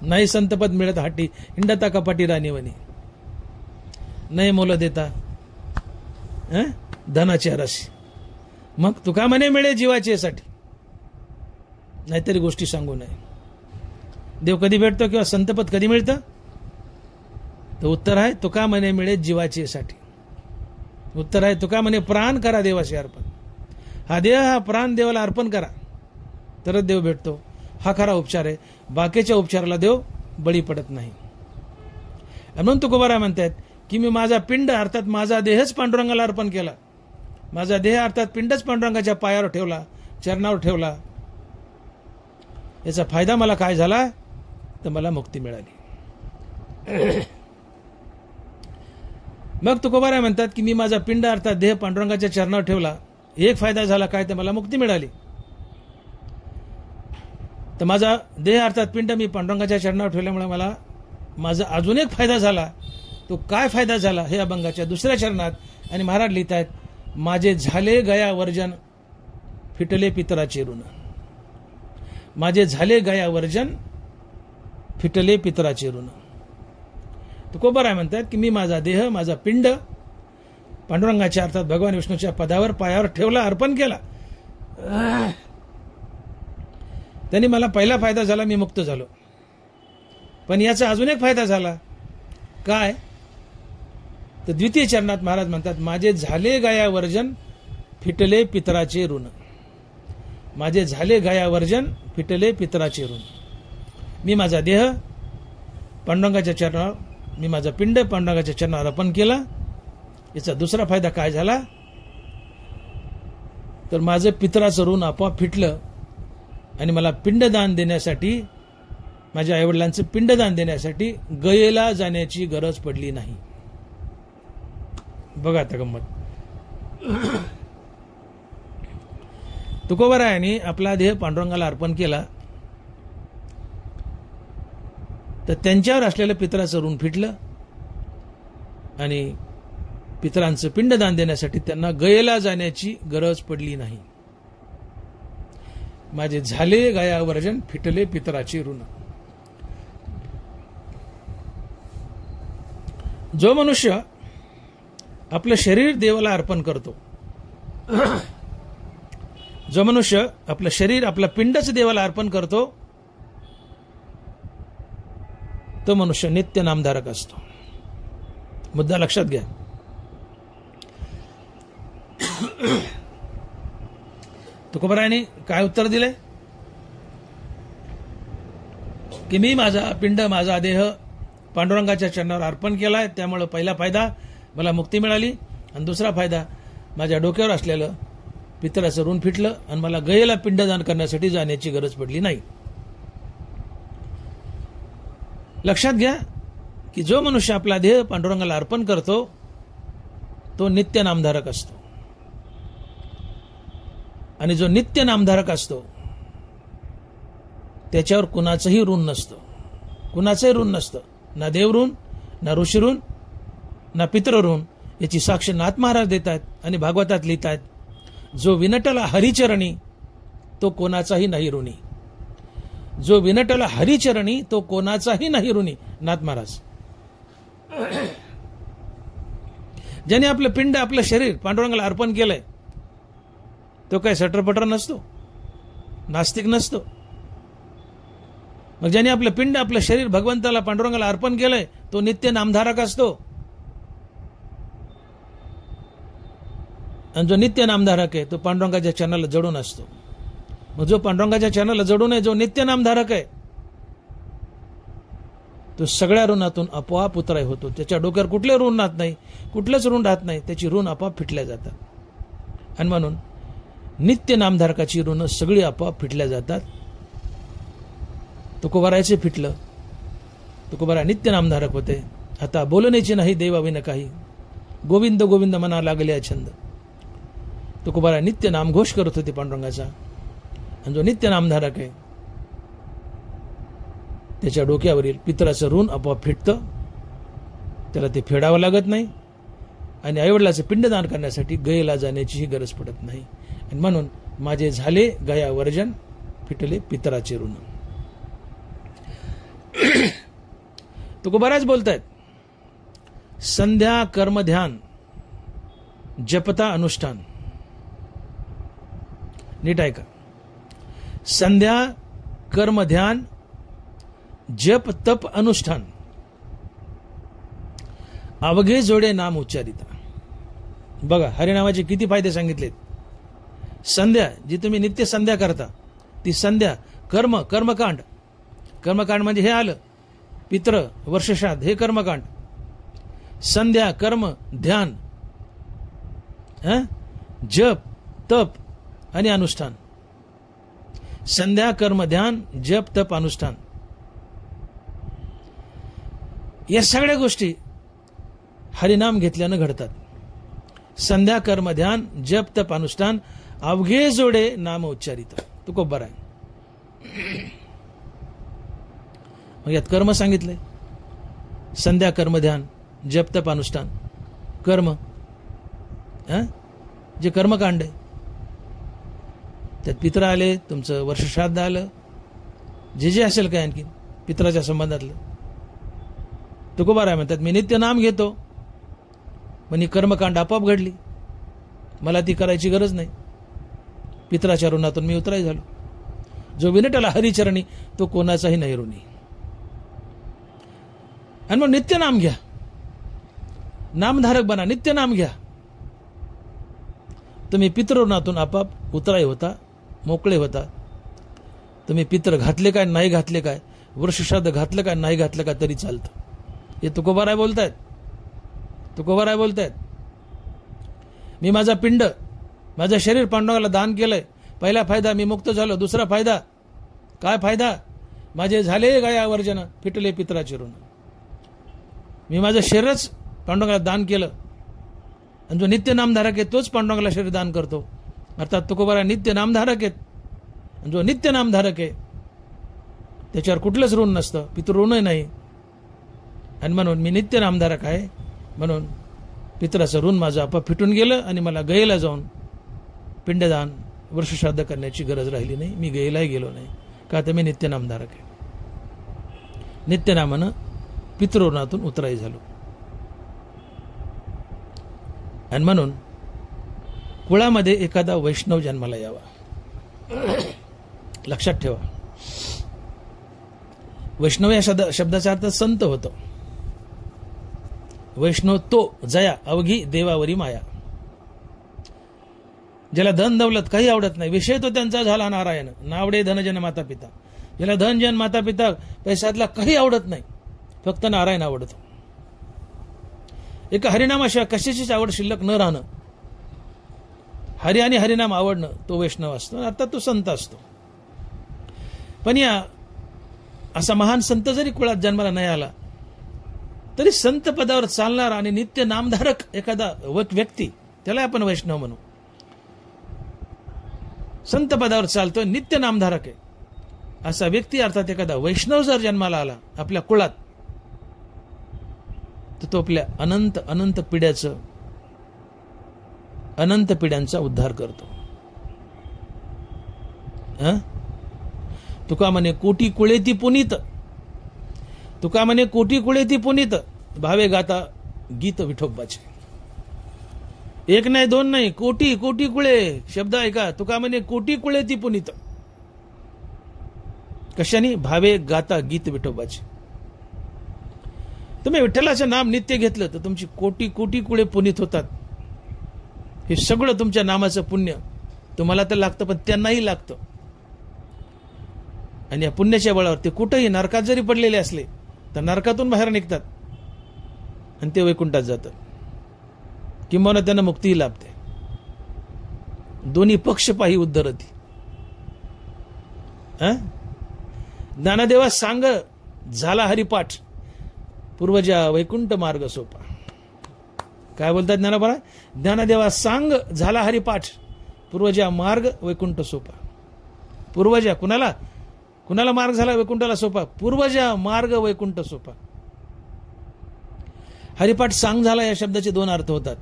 नाही संतपद मिळत हाटी, हिंडता कपाटी राणीवणी. नाही मोल देता धनाची रशी. मग तुका म्हणे मिळे जीवाची साठी, नाहीतरी गोष्टी सांगू नये. देव कधी भेटतो किंवा संतपद कधी मिळतं? तर उत्तर आहे तुका म्हणे मिळे जीवाची साठी. उत्तर आहे तुका म्हणे प्राण करा देवाशी अर्पण. हा देह, हा प्राण देवाला अर्पण करा, तरच देव भेटतो. हा खरा उपचार आहे. बाकीच्या उपचाराला देव बळी पडत नाही. म्हणून तुकोबाराय म्हणतात की मी माझा पिंड अर्थात माझा देहच पांडुरंगाला अर्पण केला. माझा देह अर्थात पिंडच पांडुरंगाच्या पायावर ठेवला, चरणावर ठेवला. याचा फायदा मला काय झाला तर मला मुक्ती मिळाली. मग तुकोबाराय म्हणतात की मी माझा पिंड अर्थात देह पांडुरंगाच्या चरणावर ठेवला. एक फायदा झाला काय तर मला मुक्ती मिळाली. तर माझा देह अर्थात पिंड मी पांडुरंगाच्या चरणावर ठेवल्यामुळे मला माझा अजून एक फायदा झाला. तो काय फायदा झाला हे अभंगाच्या दुसऱ्या चरणात आणि महाराज लिहित आहेत, माझे झाले गया वर्जन फिटले पितराचे ऋण. माझे झाले गया वर्जन फिटले पितराचे ऋण. तुकोबाराय म्हणतात की मी माझा देह, माझा पिंड पांडुरंगाच्या अर्थात भगवान विष्णूच्या पदावर, पायावर ठेवला, अर्पण केला. त्यांनी मला पहिला फायदा झाला, मी मुक्त झालो. पण याचा अजून एक फायदा झाला काय तर द्वितीय चरणात महाराज म्हणतात माझे झाले गया वर्जन फिटले पितराचे ऋण. माझे झाले गया वर्जन फिटले पितराचे ऋण. मी माझा देह पांडुरंगाच्या चरणावर, मी माझा पिंड पांडुरंगाच्या चरणावर अर्पण केला. याचा दुसरा फायदा काय झाला तर माझं पितराचं ऋण आपोआप फिटलं आणि मला पिंडदान देण्यासाठी, माझ्या आईवडिलांचं पिंडदान देण्यासाठी गयेला जाण्याची गरज पडली नाही. बघा आता गंमत. तुकोबारायांनी आपला देह पांडुरंगाला अर्पण केला तर त्यांच्यावर असलेलं पितराचं ऋण फिटलं आणि पितरांचं पिंडदान देण्यासाठी त्यांना गयेला जाण्याची गरज पडली नाही. माझे झाले गयावर्जन, फिटले पितराचे ऋण. जो मनुष्य आपलं शरीर देवाला अर्पण करतो, जो मनुष्य आपलं शरीर, आपला पिंडच देवाला अर्पण करतो, तो मनुष्य नित्य नामधारक असतो. मुद्दा लक्षात घ्या. तुकोबारायांनी काय उत्तर दिले की मी माझा पिंड, माझा देह पांडुरंगाच्या चरणावर अर्पण केलाय, त्यामुळे पहिला फायदा मला मुक्ती मिळाली, आणि दुसरा फायदा माझ्या डोक्यावर असलेलं पितराचं ऋण फिटलं आणि मला गयेला पिंडदान करण्यासाठी जाण्याची गरज पडली नाही. लक्षात घ्या की जो मनुष्य आपला देह पांडुरंगाला अर्पण करतो तो नित्य नामधारक असतो, आणि जो नित्य नामधारक असतो त्याच्यावर कुणाचंही ऋण नसतं. कुणाचंही ऋण नसतं, ना देव ऋण, ना ऋषी ऋण, ना पितृ ऋण. याची साक्ष नाथ महाराज देत आहेत आणि भागवतात लिहित आहेत. जो विनटला हरिचरणी तो कोणाचाही नाही ऋणी. जो विनटला हरिचरणी तो कोणाचाही नाही ऋणी. नाथ महाराज. ज्याने आपलं पिंड, आपलं शरीर पांडुरंगाला अर्पण केलंय तो काय सटरपटर नसतो, नास्तिक नसतो. मग ज्याने आपलं पिंड, आपलं शरीर भगवंताला, पांडुरंगाला अर्पण केलंय तो नित्य नामधारक असतो. आणि जो नित्य नामधारक आहे तो पांडुरंगाच्या चरणाला जडून असतो. मग जो पांडुरंगाच्या चरणाला जडून आहे, जो नित्य नामधारक आहे, तो सगळ्या ऋणातून आपोआप उतराय होतो. त्याच्या डोक्यावर कुठले ऋण राहत नाही, कुठलंच ऋण राहत नाही. त्याची ऋण आपोआप फिटल्या जातात. आणि म्हणून नित्य नामधारकाची ऋण सगळी आपोआप फिटल्या जातात. तुकोबारायचे फिटलं. तुकोबारा नित्य नामधारक होते. आता बोलण्याची नाही देवाविन काही, गोविंद गोविंद मना लागले छंद. तुकोबारा नित्य नामघोष करत होते पांडुरंगाचा. आणि जो नित्य नामधारक आहे त्याच्या डोक्यावरील पितराचं ऋण आपोआप फिटतं. त्याला ते फेडावं लागत नाही, आणि आईवडिलाचं पिंडदान करण्यासाठी गयेला जाण्याचीही गरज पडत नाही. आणि म्हणून माझे झाले गयावर्जन, फिटले पितराचे ऋण. तुकोबाराज बोलतायत, संध्या कर्म ध्यान जपता अनुष्ठान. नीट ऐका. संध्या कर्म ध्यान जप तप अनुष्ठान अवघे जोडे नाम उच्चारिता. बघा, हरिनामाचे किती फायदे सांगितलेत. संध्या, जी तुम्ही नित्य संध्या करता, ती संध्या कर्म, कर्मकांड. कर्मकांड म्हणजे हे आलं पित्र, वर्षश्राद्ध, हे कर्मकांड. संध्या कर्म ध्यान, जप तप आणि अनुष्ठान. संध्या कर्म ध्यान जप तप अनुष्ठान या सगळ्या गोष्टी हरिनाम घेतल्यानं घडतात. संध्या कर्म ध्यान जप तप अनुष्ठान अवघे जोडे नाम उच्चारिता. तुकोबार आहे. मग यात कर्म सांगितले. संध्या कर्म ध्यान जप तप अनुष्ठान. कर्म जे कर्मकांड आहे त्यात पित्र आले, तुमचं वर्षश्राद्ध आलं, जे जे असेल काय आणखी पित्राच्या संबंधातलं. तुकोबाराय म्हणतात, मी नित्य नाम घेतो, पण ही कर्मकांड आपोआप घडली, मला ती करायची गरज नाही. पित्राच्या ऋणातून मी उतराई झालो. जो विनटला हरिचरणी तो कोणाचाही नाही ऋणी. आणि मग नित्य नाम घ्या, नामधारक बना, नित्य नाम घ्या. तुम्ही पितृऋणातून आपाप उतराई होता, मोकळे होता. तुम्ही पित्र घातले काय नाही घातले काय, वर्षश्राद्ध घातलं काय नाही घातलं का तरी चालतं. हे तुकोबाराय बोलतायत. तुकोबाराय बोलतायत, मी माझा पिंड, माझं शरीर पांडुरंगाला दान केलंय. पहिला फायदा मी मुक्त झालो. दुसरा फायदा काय फायदा, माझे झाले गयावर्जन, फिटले पितराचे ऋण. मी माझं शरीरच पांडुरंगाला दान केलं, आणि जो नित्य नामधारक आहे तोच पांडुरंगाला शरीर दान करतो. अर्थात तुकोबाराय नित्य नामधारक आहेत. आणि जो नित्य नामधारक आहे त्याच्यावर कुठलंच ऋण नसतं, पितृ ऋणही नाही. आणि म्हणून मी नित्य नामधारक आहे, म्हणून पितराचं ऋण माझं आपोआप फिटून गेलं आणि मला गयेला जाऊन पिंडदान वर्षश्राद्ध करण्याची गरज राहिली नाही. मी गयेलाही गेलो नाही, का तर मी नित्यनामधारक आहे. नित्यनामानं पितृऋणातून उतराई झालो. आणि म्हणून कुळामध्ये एखादा वैष्णव जन्माला यावा. लक्षात ठेवा, वैष्णव या शब्दाचा अर्थ संत होतो. वैष्णव तो जया अवघी देवावरी माया. ज्याला धन दौलत काही आवडत नाही, विषय तो त्यांचा झाला नारायण. नावडे धनजन माता पिता. ज्याला धनजन माता पिता पैशातला काही आवडत नाही, फक्त नारायण आवडतो. एका हरिनामाशिवाय कशाचीच आवड शिल्लक न राहणं, हरी आणि हरिनाम आवडणं, तो वैष्णव असतो. आता तो संत असतो. पण या असा महान संत जरी कुळात जन्माला नाही आला, तरी संत पदावर चालणारा आणि नित्य नामधारक एखादा व्यक्ती, त्याला आपण वैष्णव म्हणू. संत पदावर चालतोय, नित्य नामधारक आहे असा व्यक्ती, अर्थात एखादा वैष्णव जर जन्माला आला आपल्या कुळात, तर तो आपल्या अनंत अनंत पिढ्यांचा उद्धार करतो. तुका म्हणे कोटी कुळेती पुनीत. तुका म्हणे कोटी कुळेती पुनीत, भावे गाता गीत विठोबाचे. एक नाही, दोन नाही, कोटी कोटी कुळे शब्द ऐका. तुका म्हणे कोटी कुळेती पुनीत. कशाने? भावे गाता गीत विठोबाचे. तुम्ही विठ्ठलाचं नाम नित्य घेतलं तर तुमची कोटी कोटी कुळे पुनीत होतात. हे सगळं तुमच्या नामाचं पुण्य तुम्हाला तर लागतं, पण त्यांनाही लागतं. आणि या पुण्याच्या बळावर ते कुठेही नरकात जरी पडलेले असले तर नरकातून बाहेर निघतात आणि ते वैकुंठात जातात, किंवा त्यांना मुक्तीही लाभते. दोन्ही पक्ष पाही उद्धरती. ज्ञानदेवा सांग झाला हरिपाठ, पूर्वजा वैकुंठ मार्ग सोपा. काय बोलतात ज्ञानोबा? ज्ञानदेवा सांग झाला हरिपाठ, पूर्वजा मार्ग वैकुंठ सोपा. पूर्वजा कुणाला कुणाला मार्ग झाला वैकुंठाला सोपा? पूर्वजा मार्ग वैकुंठ सोपा. हरिपाठ सांग झाला या शब्दाचे दोन अर्थ होतात.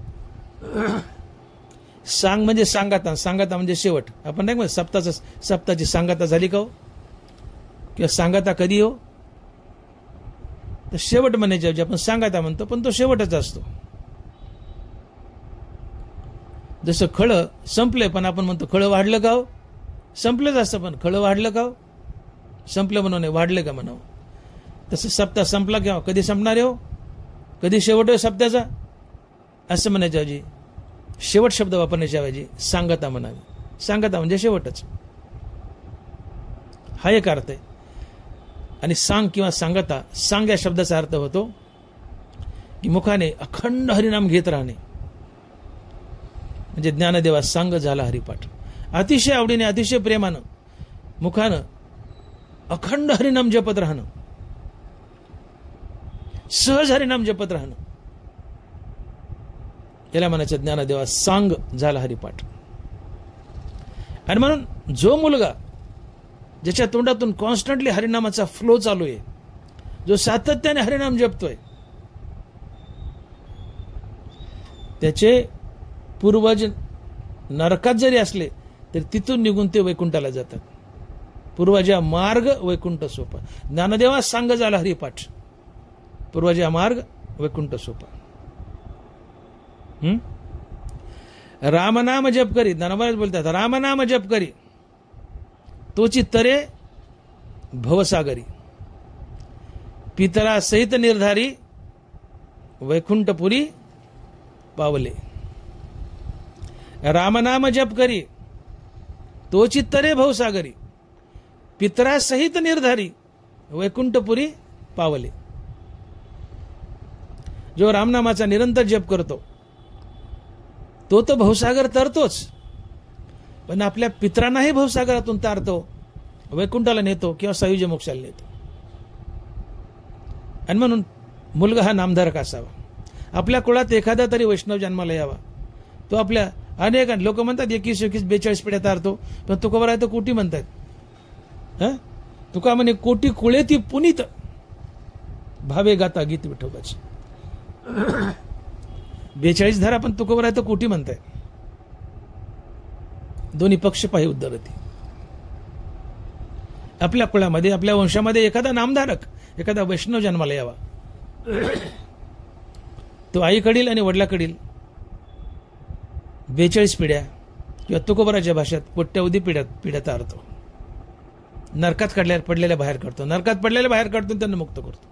सांग म्हणजे सांगाता, सांगाता म्हणजे शेवट. आपण नाही म्हणत सप्ताची सांगाता झाली का हो, किंवा सांगाता कधी हो, तर शेवट म्हणायचे आपण सांगाता म्हणतो, पण तो शेवटच असतो. जसं खळं संपले पण आपण म्हणतो खळं वाढलं का हो, संपलंच असतं, पण खळं वाढलं का हो, संपलं म्हणून नाही, वाढलं का म्हणावं. तसं सप्ताह संपला किंवा कधी संपणार हो, कधी शेवट आहे सप्त्याचा असं म्हणायच्या ऐवजी, शेवट शब्द वापरण्याच्या ऐवजी सांगता म्हणावी. सांगता म्हणजे शेवटच, हा एक अर्थ आहे. आणि सांग किंवा सांगता, सांग या शब्दाचा अर्थ होतो की मुखाने अखंड हरिनाम घेत राहणे, म्हणजे ज्ञानदेवा सांग झाला हरिपाठ. अतिशय आवडीने अतिशय प्रेमानं मुखानं अखंड हरिनाम जपत राहणं, सहज हरिनाम जपत राहणं, याला म्हणायचं ज्ञानदेवा सांग झाला हरिपाठ. आणि म्हणून जो मुलगा ज्याच्या तोंडातून कॉन्स्टंटली हरिनामाचा फ्लो चालू आहे, जो सातत्याने हरिनाम जपतोय, त्याचे पूर्वज नरकात जरी असले तरी तिथून निघून ते वैकुंठाला जातात. पूर्वजा मार्ग वैकुंठ सोपा. ज्ञानदेवा सांग झाला हरिपाठ, पूर्वजा मार्ग वैकुंठ सोपा. रामनाम जप करी, ज्ञानोबा बोलतात, रामनाम जप करी तोची तरे भवसागरी. पितरा सहित निर्धारी वैकुंठपुरी पावले. रामनाम जप करी तोची तरे भवसागरी, पितरा सहित निर्धारी वैकुंठपुरी पावले. जो रामनामाचा निरंतर जप करतो तो तर भवसागर तरतोच, पण आपल्या पितरांनाही भवसागरातून तारतो, वैकुंठाला नेतो किंवा सायुज्य मोक्षाला नेतो. आणि म्हणून मुलगा हा नामधारक असावा. आपल्या कुळात एखादा तरी वैष्णव जन्माला यावा. तो आपल्या अनेक लोक म्हणतात 21, 21, 42 पिढ्या तारतो, पण तुकोबा आहे तो कोटी म्हणतात. तुका म्हणे कोटी कुळे ती पुनीत, भावे गाता गीत विठोबाचे. 42 धारा पण तुकोबराय तर कोटी म्हणताय. दोन्ही पक्ष पाही उद्धरती. आपल्या कुळामध्ये आपल्या वंशामध्ये एखादा नामधारक एखादा वैष्णव जन्माला यावा. तो आईकडील आणि वडिलाकडील 42 पिढ्या किंवा तुकोबराच्या भाषेत कोट्यवधी पिढ्या तारतो. नरकात पडलेल्या बाहेर काढतो. नरकात पडलेल्या बाहेर काढतो त्यांना मुक्त करतो.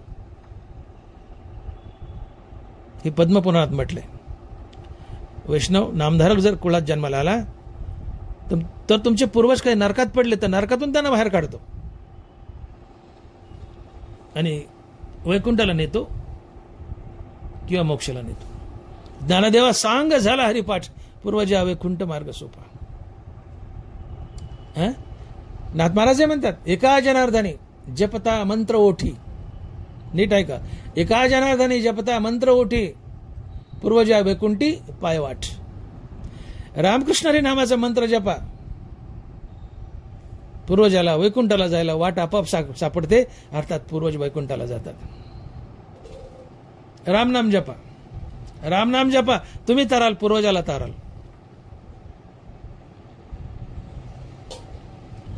हे पद्मपुराणात म्हटलंय. वैष्णव नामधारक जर कुळात जन्माला आला तर तुमचे पूर्वज काही नरकात पडले तर नरकातून त्यांना बाहेर काढतो आणि वैकुंठाला नेतो किंवा मोक्षाला नेतो. ज्ञानदेवा सांग झाला हरिपाठ पूर्वजा वैकुंठ मार्ग सोपा. नाथ महाराज म्हणतात एका जनार्दनी जपता मंत्र ओठी. नीट आहे का? एका जनार्दनी जपता मंत्र ओठी पूर्वजा वैकुंठी पायवाट. रामकृष्ण हरी नामाचा मंत्र जपा पूर्वजाला वैकुंठाला जायला वाट आपोआप सापडते. अर्थात पूर्वज वैकुंठाला जातात. रामनाम जपा. रामनाम जपा तुम्ही ताराल पूर्वजाला ताराल.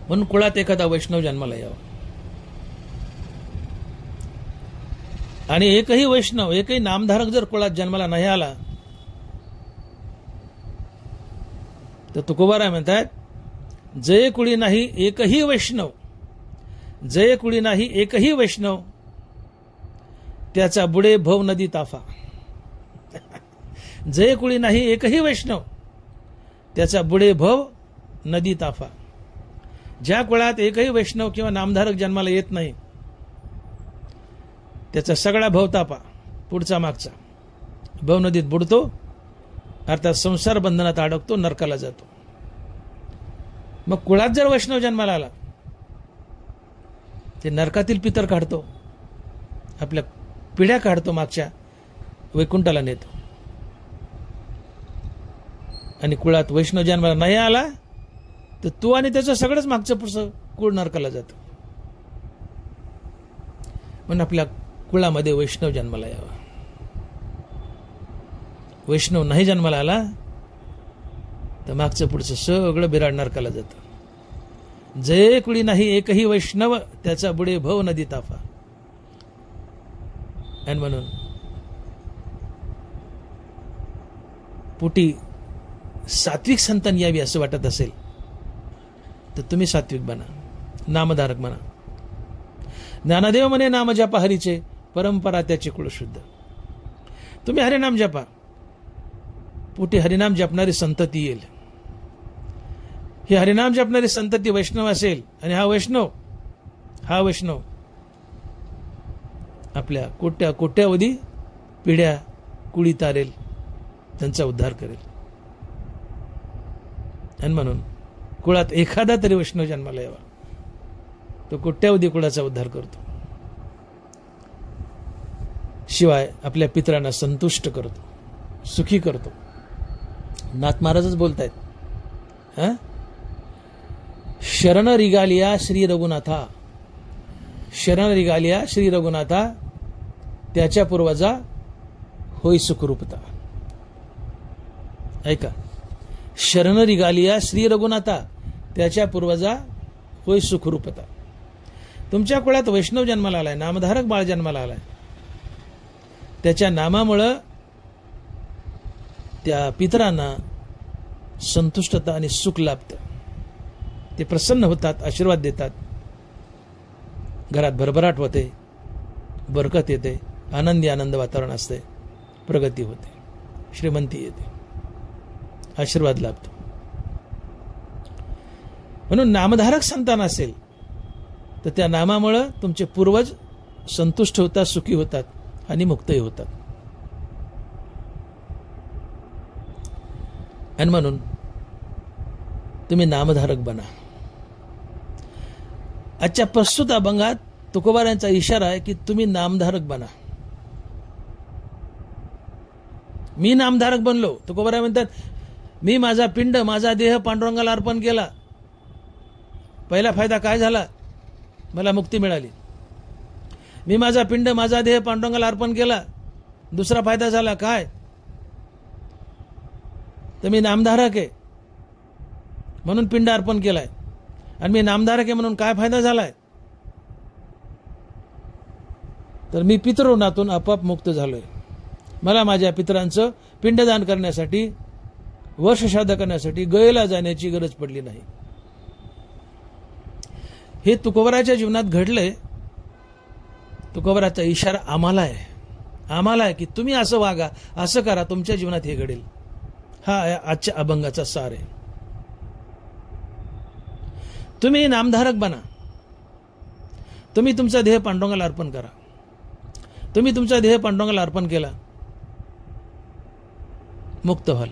म्हणून कुळात एखादा वैष्णव जन्माला यावा. आणि एकही वैष्णव एकही नामधारक जर कुळात जन्माला नाही आला तर तुकोबाराय म्हणतात जय कुळी नाही एकही वैष्णव. जय कुळी नाही एकही वैष्णव त्याचा बुडे भव नदी ताफा. जय कुळी नाही एकही वैष्णव त्याचा बुडे भव नदी ताफा. ज्या कुळात एकही वैष्णव किंवा नामधारक जन्माला येत नाही त्याचा सगळा भवतापा पुढचा मागचा भवनदीत बुडतो. अर्थात संसार बंधनात अडकतो, नरकाला जातो. मग कुळात जर वैष्णव जन्माला आला ते नरकातील पितर काढतो, आपल्या पिढ्या काढतो, मागच्या वैकुंठाला नेतो. आणि कुळात वैष्णव जन्माला नाही आला तर तू आणि त्याचं सगळंच मागचं पुढचं कुळ नरकाला जातं. म्हणून आपल्या कुळामध्ये वैष्णव जन्माला यावा. वैष्णव नाही जन्माला आला तर मागचं पुढचं सगळं बिराड नरकाला जातं. जय कुळी नाही एकही वैष्णव त्याचा बुडे भव नदी ताफा. आणि म्हणून पोटी सात्विक संतान यावी असं वाटत असेल तर तुम्ही सात्विक बना, नामधारक बना. ज्ञानदेव म्हणे नाम जपा हरीचे परंपरा त्याचे कुळ शुद्ध. तुम्ही हरिनाम जपा, पोटी हरिनाम जपणारी संतती येईल. ही हरिनाम जपणारी संतती वैष्णव असेल आणि हा वैष्णव आपल्या कोट्यावधी पिढ्या कुळी तारेल, त्यांचा उद्धार करेल. आणि म्हणून कुळात एखादा तरी वैष्णव जन्माला यावा, तो कोट्यावधी कुळाचा उद्धार करतो. शिवाय आपल्या पितरांना संतुष्ट करतो, सुखी करतो. नाथ महाराजच बोलतायत, शरण रिगालिया श्री रघुनाथा. शरण रिगालिया श्री रघुनाथा त्याच्या पूर्वजा होई सुखरूपता. ऐका, शरण रिगालिया श्री रघुनाथा त्याच्या पूर्वजा होय सुखरूपता. तुमच्या कुळात वैष्णव जन्माला आलाय, नामधारक बाळ जन्माला आलाय. त्याच्या नामामुळं त्या पितरांना संतुष्टता आणि सुख लाभतं. ते प्रसन्न होतात, आशीर्वाद देतात. घरात भरभराट होते, बरकत येते, आनंद वातावरण असते, प्रगती होते, श्रीमंती येते, आशीर्वाद लाभतो. म्हणून नामधारक संतान असेल तर त्या नामामुळं तुमचे पूर्वज संतुष्ट होतात, सुखी होतात आणि मुक्तही होतात. आणि म्हणून तुम्ही नामधारक बना. आजच्या प्रस्तुत अभंगात तुकोबारांचा इशारा आहे की तुम्ही नामधारक बना. मी नामधारक बनलो. तुकोबाराय म्हणतात, मी माझा पिंड माझा देह पांडुरंगाला अर्पण केला. पहिला फायदा काय झाला? मला मुक्ती मिळाली. मी माझा पिंड माझा देह पांडुरंगाला अर्पण केला. दुसरा फायदा झाला काय? तर मी नामधारक आहे म्हणून पिंड अर्पण केलाय, आणि मी नामधारक आहे म्हणून काय फायदा झालाय, तर मी पितृऋणातून आपोआप मुक्त झालोय. मला माझ्या पितरांचं पिंडदान करण्यासाठी, वर्ष श्राद्ध करण्यासाठी गयेला जाण्याची गरज पडली नाही. हे तुकोबराच्या जीवनात घडलंय. तुकोबराचा इशारा आम्हाला आहे की तुम्ही असं वागा, असं करा, तुमच्या जीवनात हे घडेल. हा आजच्या अभंगाचा सार आहे. तुम्ही नामधारक बना. तुम्ही तुमचा देह पांडुरंगाला अर्पण करा. तुम्ही तुमचा देह पांडुरंगाला अर्पण केला, मुक्त व्हाल.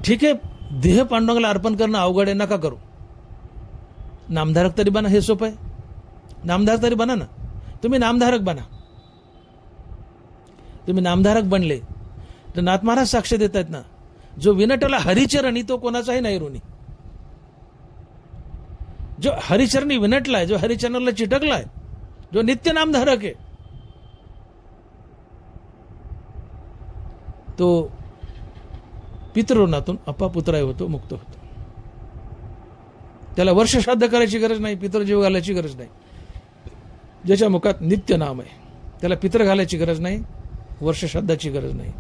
ठीक आहे, देह पांडुरंगाला अर्पण करणं अवघड आहे, नका करू. नामधारक तरी बना, हे सोपं आहे. नामधारक तरी बना ना. तुम्ही नामधारक बना. तुम्ही नामधारक बनले तर नाथ महाराज साक्ष देत आहेत ना, जो विनटला हरिचरणी तो कोणाचाही नाही ऋणी. जो हरिचरणी विनटलाय, जो हरिचरणाला चिटकलाय, जो नित्य नामधारक आहे, तो पितृऋणातून आपोआप उतराय होतो, मुक्त होतो. त्याला वर्ष श्राद्ध करायची गरज नाही, पितृजीव घालायची गरज नाही. ज्याच्या मुखात नित्य नाम आहे त्याला पितृ घालायची गरज नाही, वर्ष श्राद्धाची गरज नाही.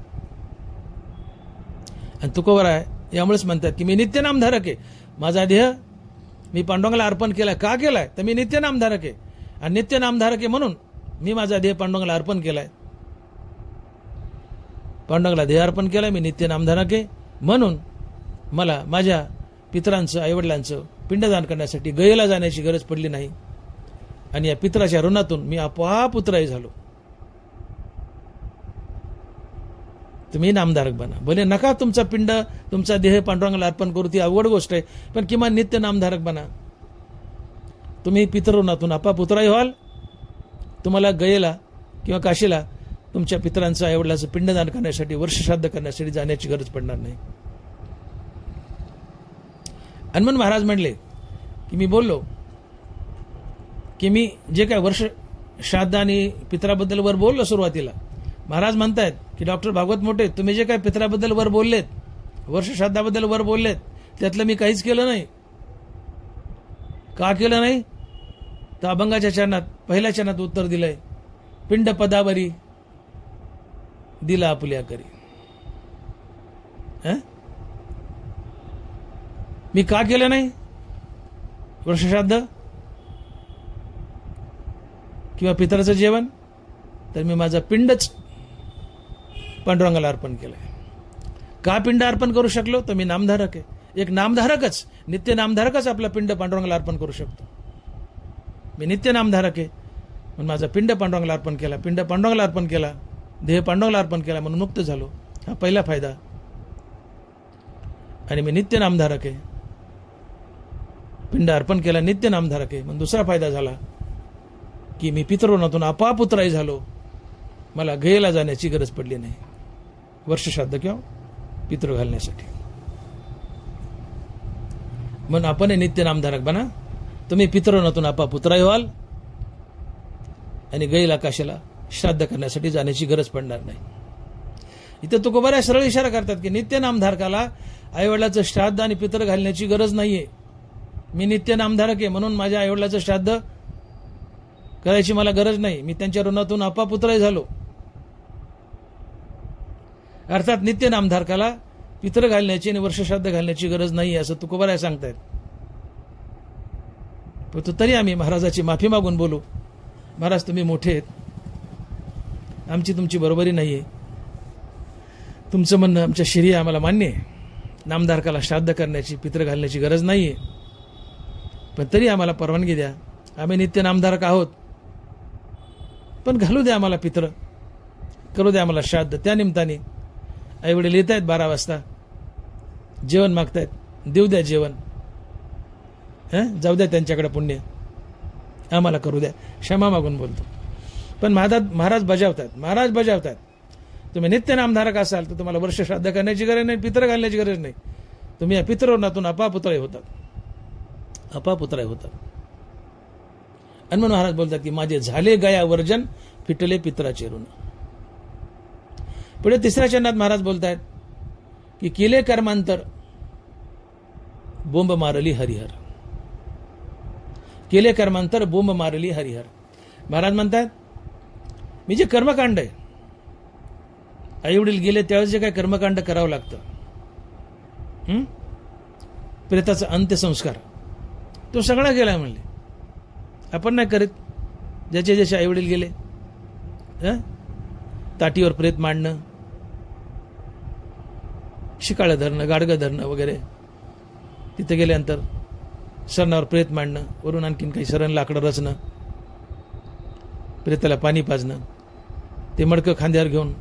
आणि तुकोबराय यामुळेच म्हणतात की मी नित्य नामधारक आहे. माझा देह मी पांडुरंगाला अर्पण केलाय. का केलाय? तर मी नित्य नामधारक आहे, आणि नित्य नामधारक आहे म्हणून मी माझा देह पांडुरंगाला अर्पण केलाय. पांडुरंगाला देह अर्पण केलाय, मी नित्य नामधारक आहे म्हणून मला माझ्या पितरांचं, आईवडिलांचं पिंडदान करण्यासाठी गयेला जाण्याची गरज पडली नाही. आणि या पितराच्या ऋणातून मी आपोआप उतराई झालो. तुम्ही नामधारक बना. भले नका तुमचा पिंड, तुमचा देह पांडुरंगाला अर्पण करू, ती अवघड गोष्ट आहे, पण किमान नित्य नामधारक बना. तुम्ही पितृऋणातून आपोआप उतराई व्हाल. तुम्हाला गयेला किंवा काशीला तुमच्या पितरांचं, आईवडिलांचं पिंडदान करण्यासाठी, वर्ष श्राद्ध करण्यासाठी जाण्याची गरज पडणार नाही. हनुमान महाराज म्हणले की मी बोललो की मी जे काय वर्ष श्राद्ध आणि पितराबद्दल वर बोललो सुरुवातीला, महाराज म्हणतायत की डॉक्टर भागवत मोठे, तुम्ही जे काय पितराबद्दल वर बोललेत, वर्ष श्राद्धाबद्दल वर बोललेत, त्यातलं मी काहीच केलं नाही. का केलं नाही? तर अभंगाच्या चरणात, पहिल्या चरणात उत्तर दिलंय, पिंड पदावरी दिला आपुल्या करी. मी का केलं नाही वर्ष श्राद्ध किंवा पितराचं जेवण? तर मी माझा पिंडच पांडुरंगाला अर्पण केलंय. का पिंड अर्पण करू शकलो? तर मी नामधारक आहे. एक नामधारकच, नित्य नामधारकच आपला पिंड पांडुरंगाला अर्पण करू शकतो. मी नित्य नामधारक आहे म्हणून माझा पिंड पांडुरंगाला अर्पण केला, पिंड पांडुरंगाला अर्पण केला, देह पांडुरंगाला अर्पण केला म्हणून मुक्त झालो. हा पहिला फायदा. आणि मी नित्य नामधारक आहे, पिंड अर्पण केला, नित्य नामधारक आहे म्हणून दुसरा फायदा झाला की मी पितृऋणातून आपोआप उतराई झालो. मला गयेला जाण्याची गरज पडली नाही वर्ष श्राद्ध किंवा पितृ घालण्यासाठी. म्हणून आपण नित्य नामधारक बना. तुम्ही पितृऋणातून आपोआप उतराई व्हाल आणि गयेला काशीला श्राद्ध करण्यासाठी जाण्याची गरज पडणार नाही. इथे तुकोबराय सरळ इशारा करतात की नित्य नामधारकाला आईवडिलाचं श्राद्ध आणि पितृ घालण्याची गरज नाहीये. मी नित्य नामधारक आहे म्हणून माझ्या आईवडिलाचं श्राद्ध करायची मला गरज नाही. मी त्यांच्या ऋणातून आपोआप उतराई झालो. अर्थात नित्य नामधारकाला पितृ घालण्याची आणि वर्ष श्राद्ध घालण्याची गरज नाही असं तुकोबराय सांगतायत. पण तरी आम्ही महाराजाची माफी मागून बोलू, महाराज तुम्ही मोठे आहेत, आमची तुमची बरोबरी नाहीये. तुमचं म्हणणं आमच्या शरीर आम्हाला मान्य आहे, नामधारकाला श्राद्ध करण्याची, पितृ घालण्याची गरज नाहीये, पण तरी आम्हाला परवानगी द्या. आम्ही नित्य नामधारक आहोत, पण घालू द्या आम्हाला पितृ, करू द्या आम्हाला श्राद्ध. त्या निमित्ताने आईवडील येत आहेत 12 वाजता, जेवण मागतायत, देऊ द्या जेवण. जाऊ द्या त्यांच्याकडे पुण्य, आम्हाला करू द्या. क्षमा मागून बोलतो. पण महाराज बजावतात. तुम्ही नित्य नामधारक असाल तर तुम्हाला वर्ष श्राद्ध करण्याची गरज नाही, पितृ घालण्याची गरज नाही. तुम्ही या पितृऋणातून आपोआप उतराई होतात. हनुमान महाराज बोलतात की माझे झाले गया वर्जन, फिटले पितराचे ऋण. पुढे तिसऱ्या चरणात महाराज बोलतायत की केले कर्मांतर बोंब मारली हरिहर. केले कर्मांतर बोंब मारली हरिहर. महाराज म्हणतात मी जे कर्मकांड आहे, आई वडील गेले त्यावेळेस जे काही कर्मकांड करावं लागतं, प्रेताचा अंत्यसंस्कार तो सगळा गेला म्हणले. आपण नाही करीत. ज्याचे ज्याचे आई वडील गेले, ताटीवर प्रेत मांडणं, शिकाळं धरणं, गाडगं धरणं वगैरे, तिथे गेल्यानंतर सरणावर प्रेत मांडणं, वरून आणखीन काही सरण लाकडं रचणं, प्रेताला पाणी पाजणं, ते मडकं खांद्यावर घेऊन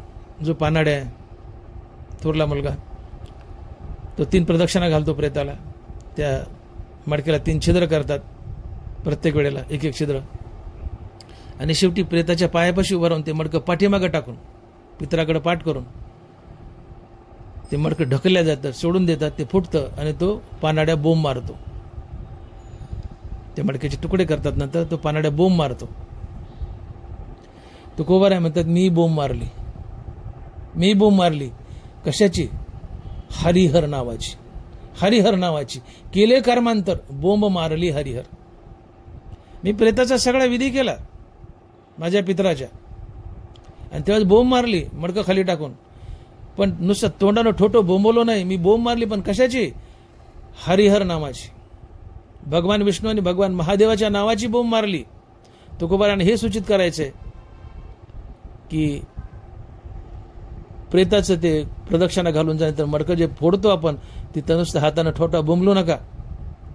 जो पानाड्या आहे थोरला मुलगा तो 3 प्रदक्षिणा घालतो प्रेताला. त्या मडक्याला 3 छिद्र करतात, प्रत्येक वेळेला 1-1 छिद्र, आणि शेवटी प्रेताच्या पायापाशी उभं राहून ते मडकं पाठीमागं टाकून पितराकडे पाठ करून ते मडकं ढकलल्या जातात, सोडून देतात, ते फुटतं आणि तो पानाड्या बोंब मारतो. ते मडक्याचे तुकडे करतात, नंतर तो पानाड्या बोंब मारतो. तो कोबार आहे म्हणतात मी बोंब मारली. मी बोंब मारली कशाची? हरिहर नावाची. हरिहर नावाची. केले कर्मांतर बोंब मारली हरिहर. मी प्रेताचा सगळा विधी केला माझ्या पितराच्या, आणि तेव्हाच बोंब मारली मडकं खाली टाकून. पण नुसतं तोंडानं ठोठो बोंबवलो नाही, मी बोंब मारली पण कशाची? हरिहर नावाची. भगवान विष्णू आणि भगवान महादेवाच्या नावाची बोंब मारली. तुकोबाराने हे सूचित करायचंय की प्रेताचं ते प्रदक्षिणा घालून झाल्यानंतर मडकं जे फोडतो आपण, तिथं नुसतं हातानं ठोठा बोंबलू नका.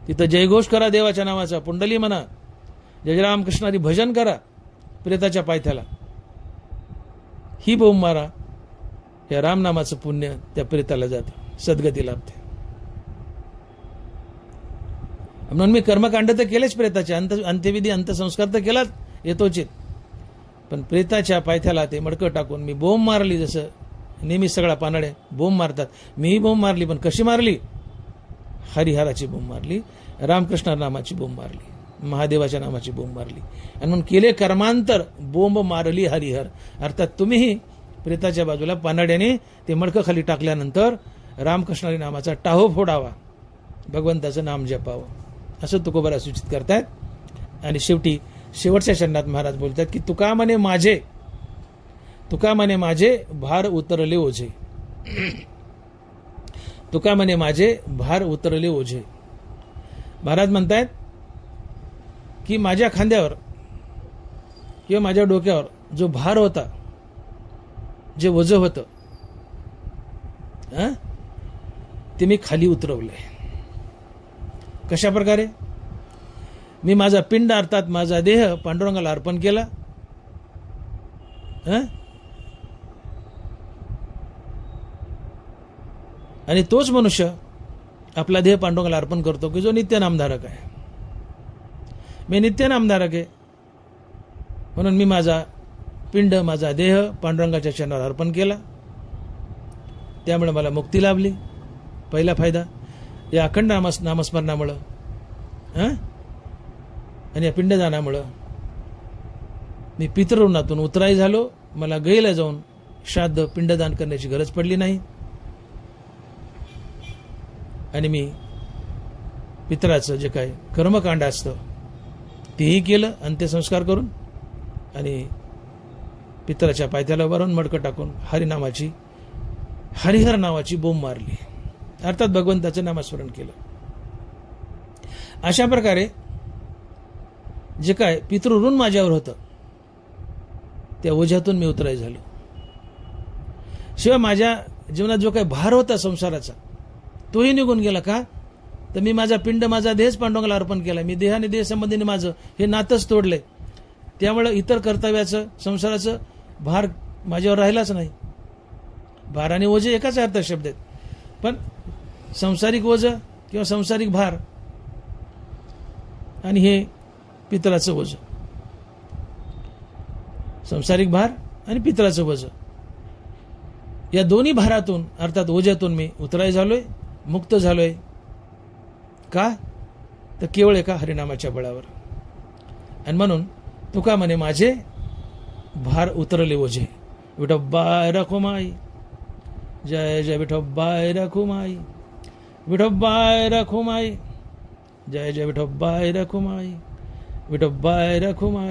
तिथं जयघोष करा देवाच्या नावाचा, पुंडली म्हणा, जय रामकृष्णारी भजन करा प्रेताच्या पायथ्याला. ही बोंब मारा, या रामनामाचं पुण्य त्या प्रेताला जातं, सद्गती लाभते. म्हणून मी कर्मकांड तर केलेच प्रेताचे, अंत्यविधी अंत्यसंस्कार तर केलाच येतोचित, पण प्रेताच्या पायथ्याला ते मडकं टाकून मी बोंब मारली. जसं नेहमी सगळा पानाडे बोंब मारतात, मीही बोंब मारली, पण कशी मारली? हरिहराची बोंब मारली, रामकृष्ण नामाची बोंब मारली, महादेवाच्या नामाची बोंब मारली. आणि म्हणून केले कर्मांतर बोंब मारली हरिहर. अर्थात तुम्हीही प्रेताच्या बाजूला पानाड्याने ते मडकं खाली टाकल्यानंतर रामकृष्णारी नामाचा टाहो फोडावा, भगवंताचं नाम जपावं, असं तुकोबारा सूचित करतायत. आणि शेवटी शेवटच्या चरणात महाराज बोलतात की तुका म्हणे माझे, तुका म्हणे माझे भार उतरले ओझे. तुका म्हणे माझे भार उतरले ओझे. महाराज म्हणतायत की माझ्या खांद्यावर किंवा माझ्या डोक्यावर जो भार होता, जे वजं होतं, ते मी खाली उतरवलंय. कशा प्रकारे? मी माझा पिंड अर्थात माझा देह पांडुरंगाला अर्पण केला. आणि तोच मनुष्य आपला देह पांडुरंगाला अर्पण करतो की जो नित्य नामधारक आहे. मी नित्य नामधारक आहे, म्हणून मी माझा पिंड माझा देह पांडुरंगाच्या चरणावर अर्पण केला. त्यामुळे मला मुक्ती लाभली. पहिला फायदा या अखंड नामस्मरणामुळं आणि या पिंडदानामुळं मी पितृऋणातून उतराई झालो. मला गैला जाऊन श्राद्ध पिंडदान करण्याची गरज पडली नाही. आणि मी पितराचं जे काय कर्मकांड असतं तेही केलं अंत्यसंस्कार करून, आणि पितराच्या पायथ्याला वरून मडकं टाकून हरिनामाची हरिहर नावाची बोंब मारली, अर्थात भगवंताचं नामस्मरण केलं. अशा प्रकारे जे काय पितृऋण माझ्यावर होतं त्या ओझ्यातून मी उतराई झालो. शिवाय माझ्या जीवनात जो काही भार होता संसाराचा तोही निघून गेला. का? तर मी माझा पिंड माझा देहच पांडुरंगाला अर्पण केला. मी देह आणि देह संबंधीने माझं हे नातंच तोडलंय. त्यामुळे इतर कर्तव्याचं संसाराचं भार माझ्यावर राहिलाच नाही. भार आणि ओझे एकाच अर्थ शब्द आहेत, पण संसारिक ओझं किंवा संसारिक भार आणि हे पितराचं ओझं, संसारिक भार आणि पितराचं ओझं, या दोन्ही भारातून अर्थात ओझ्यातून मी उतराई झालोय, मुक्त झालोय. का? तर केवळ एका हरिनामाच्या बळावर. आणि म्हणून तुका म्हणे माझे भार उतरले ओझे, विठोबा रखो माई. जय जय विठोबाय रखुमाई, विठोबाय रखुमाई, जय जय विठोबाय रखुमाई, विठोबाय रखुमाई.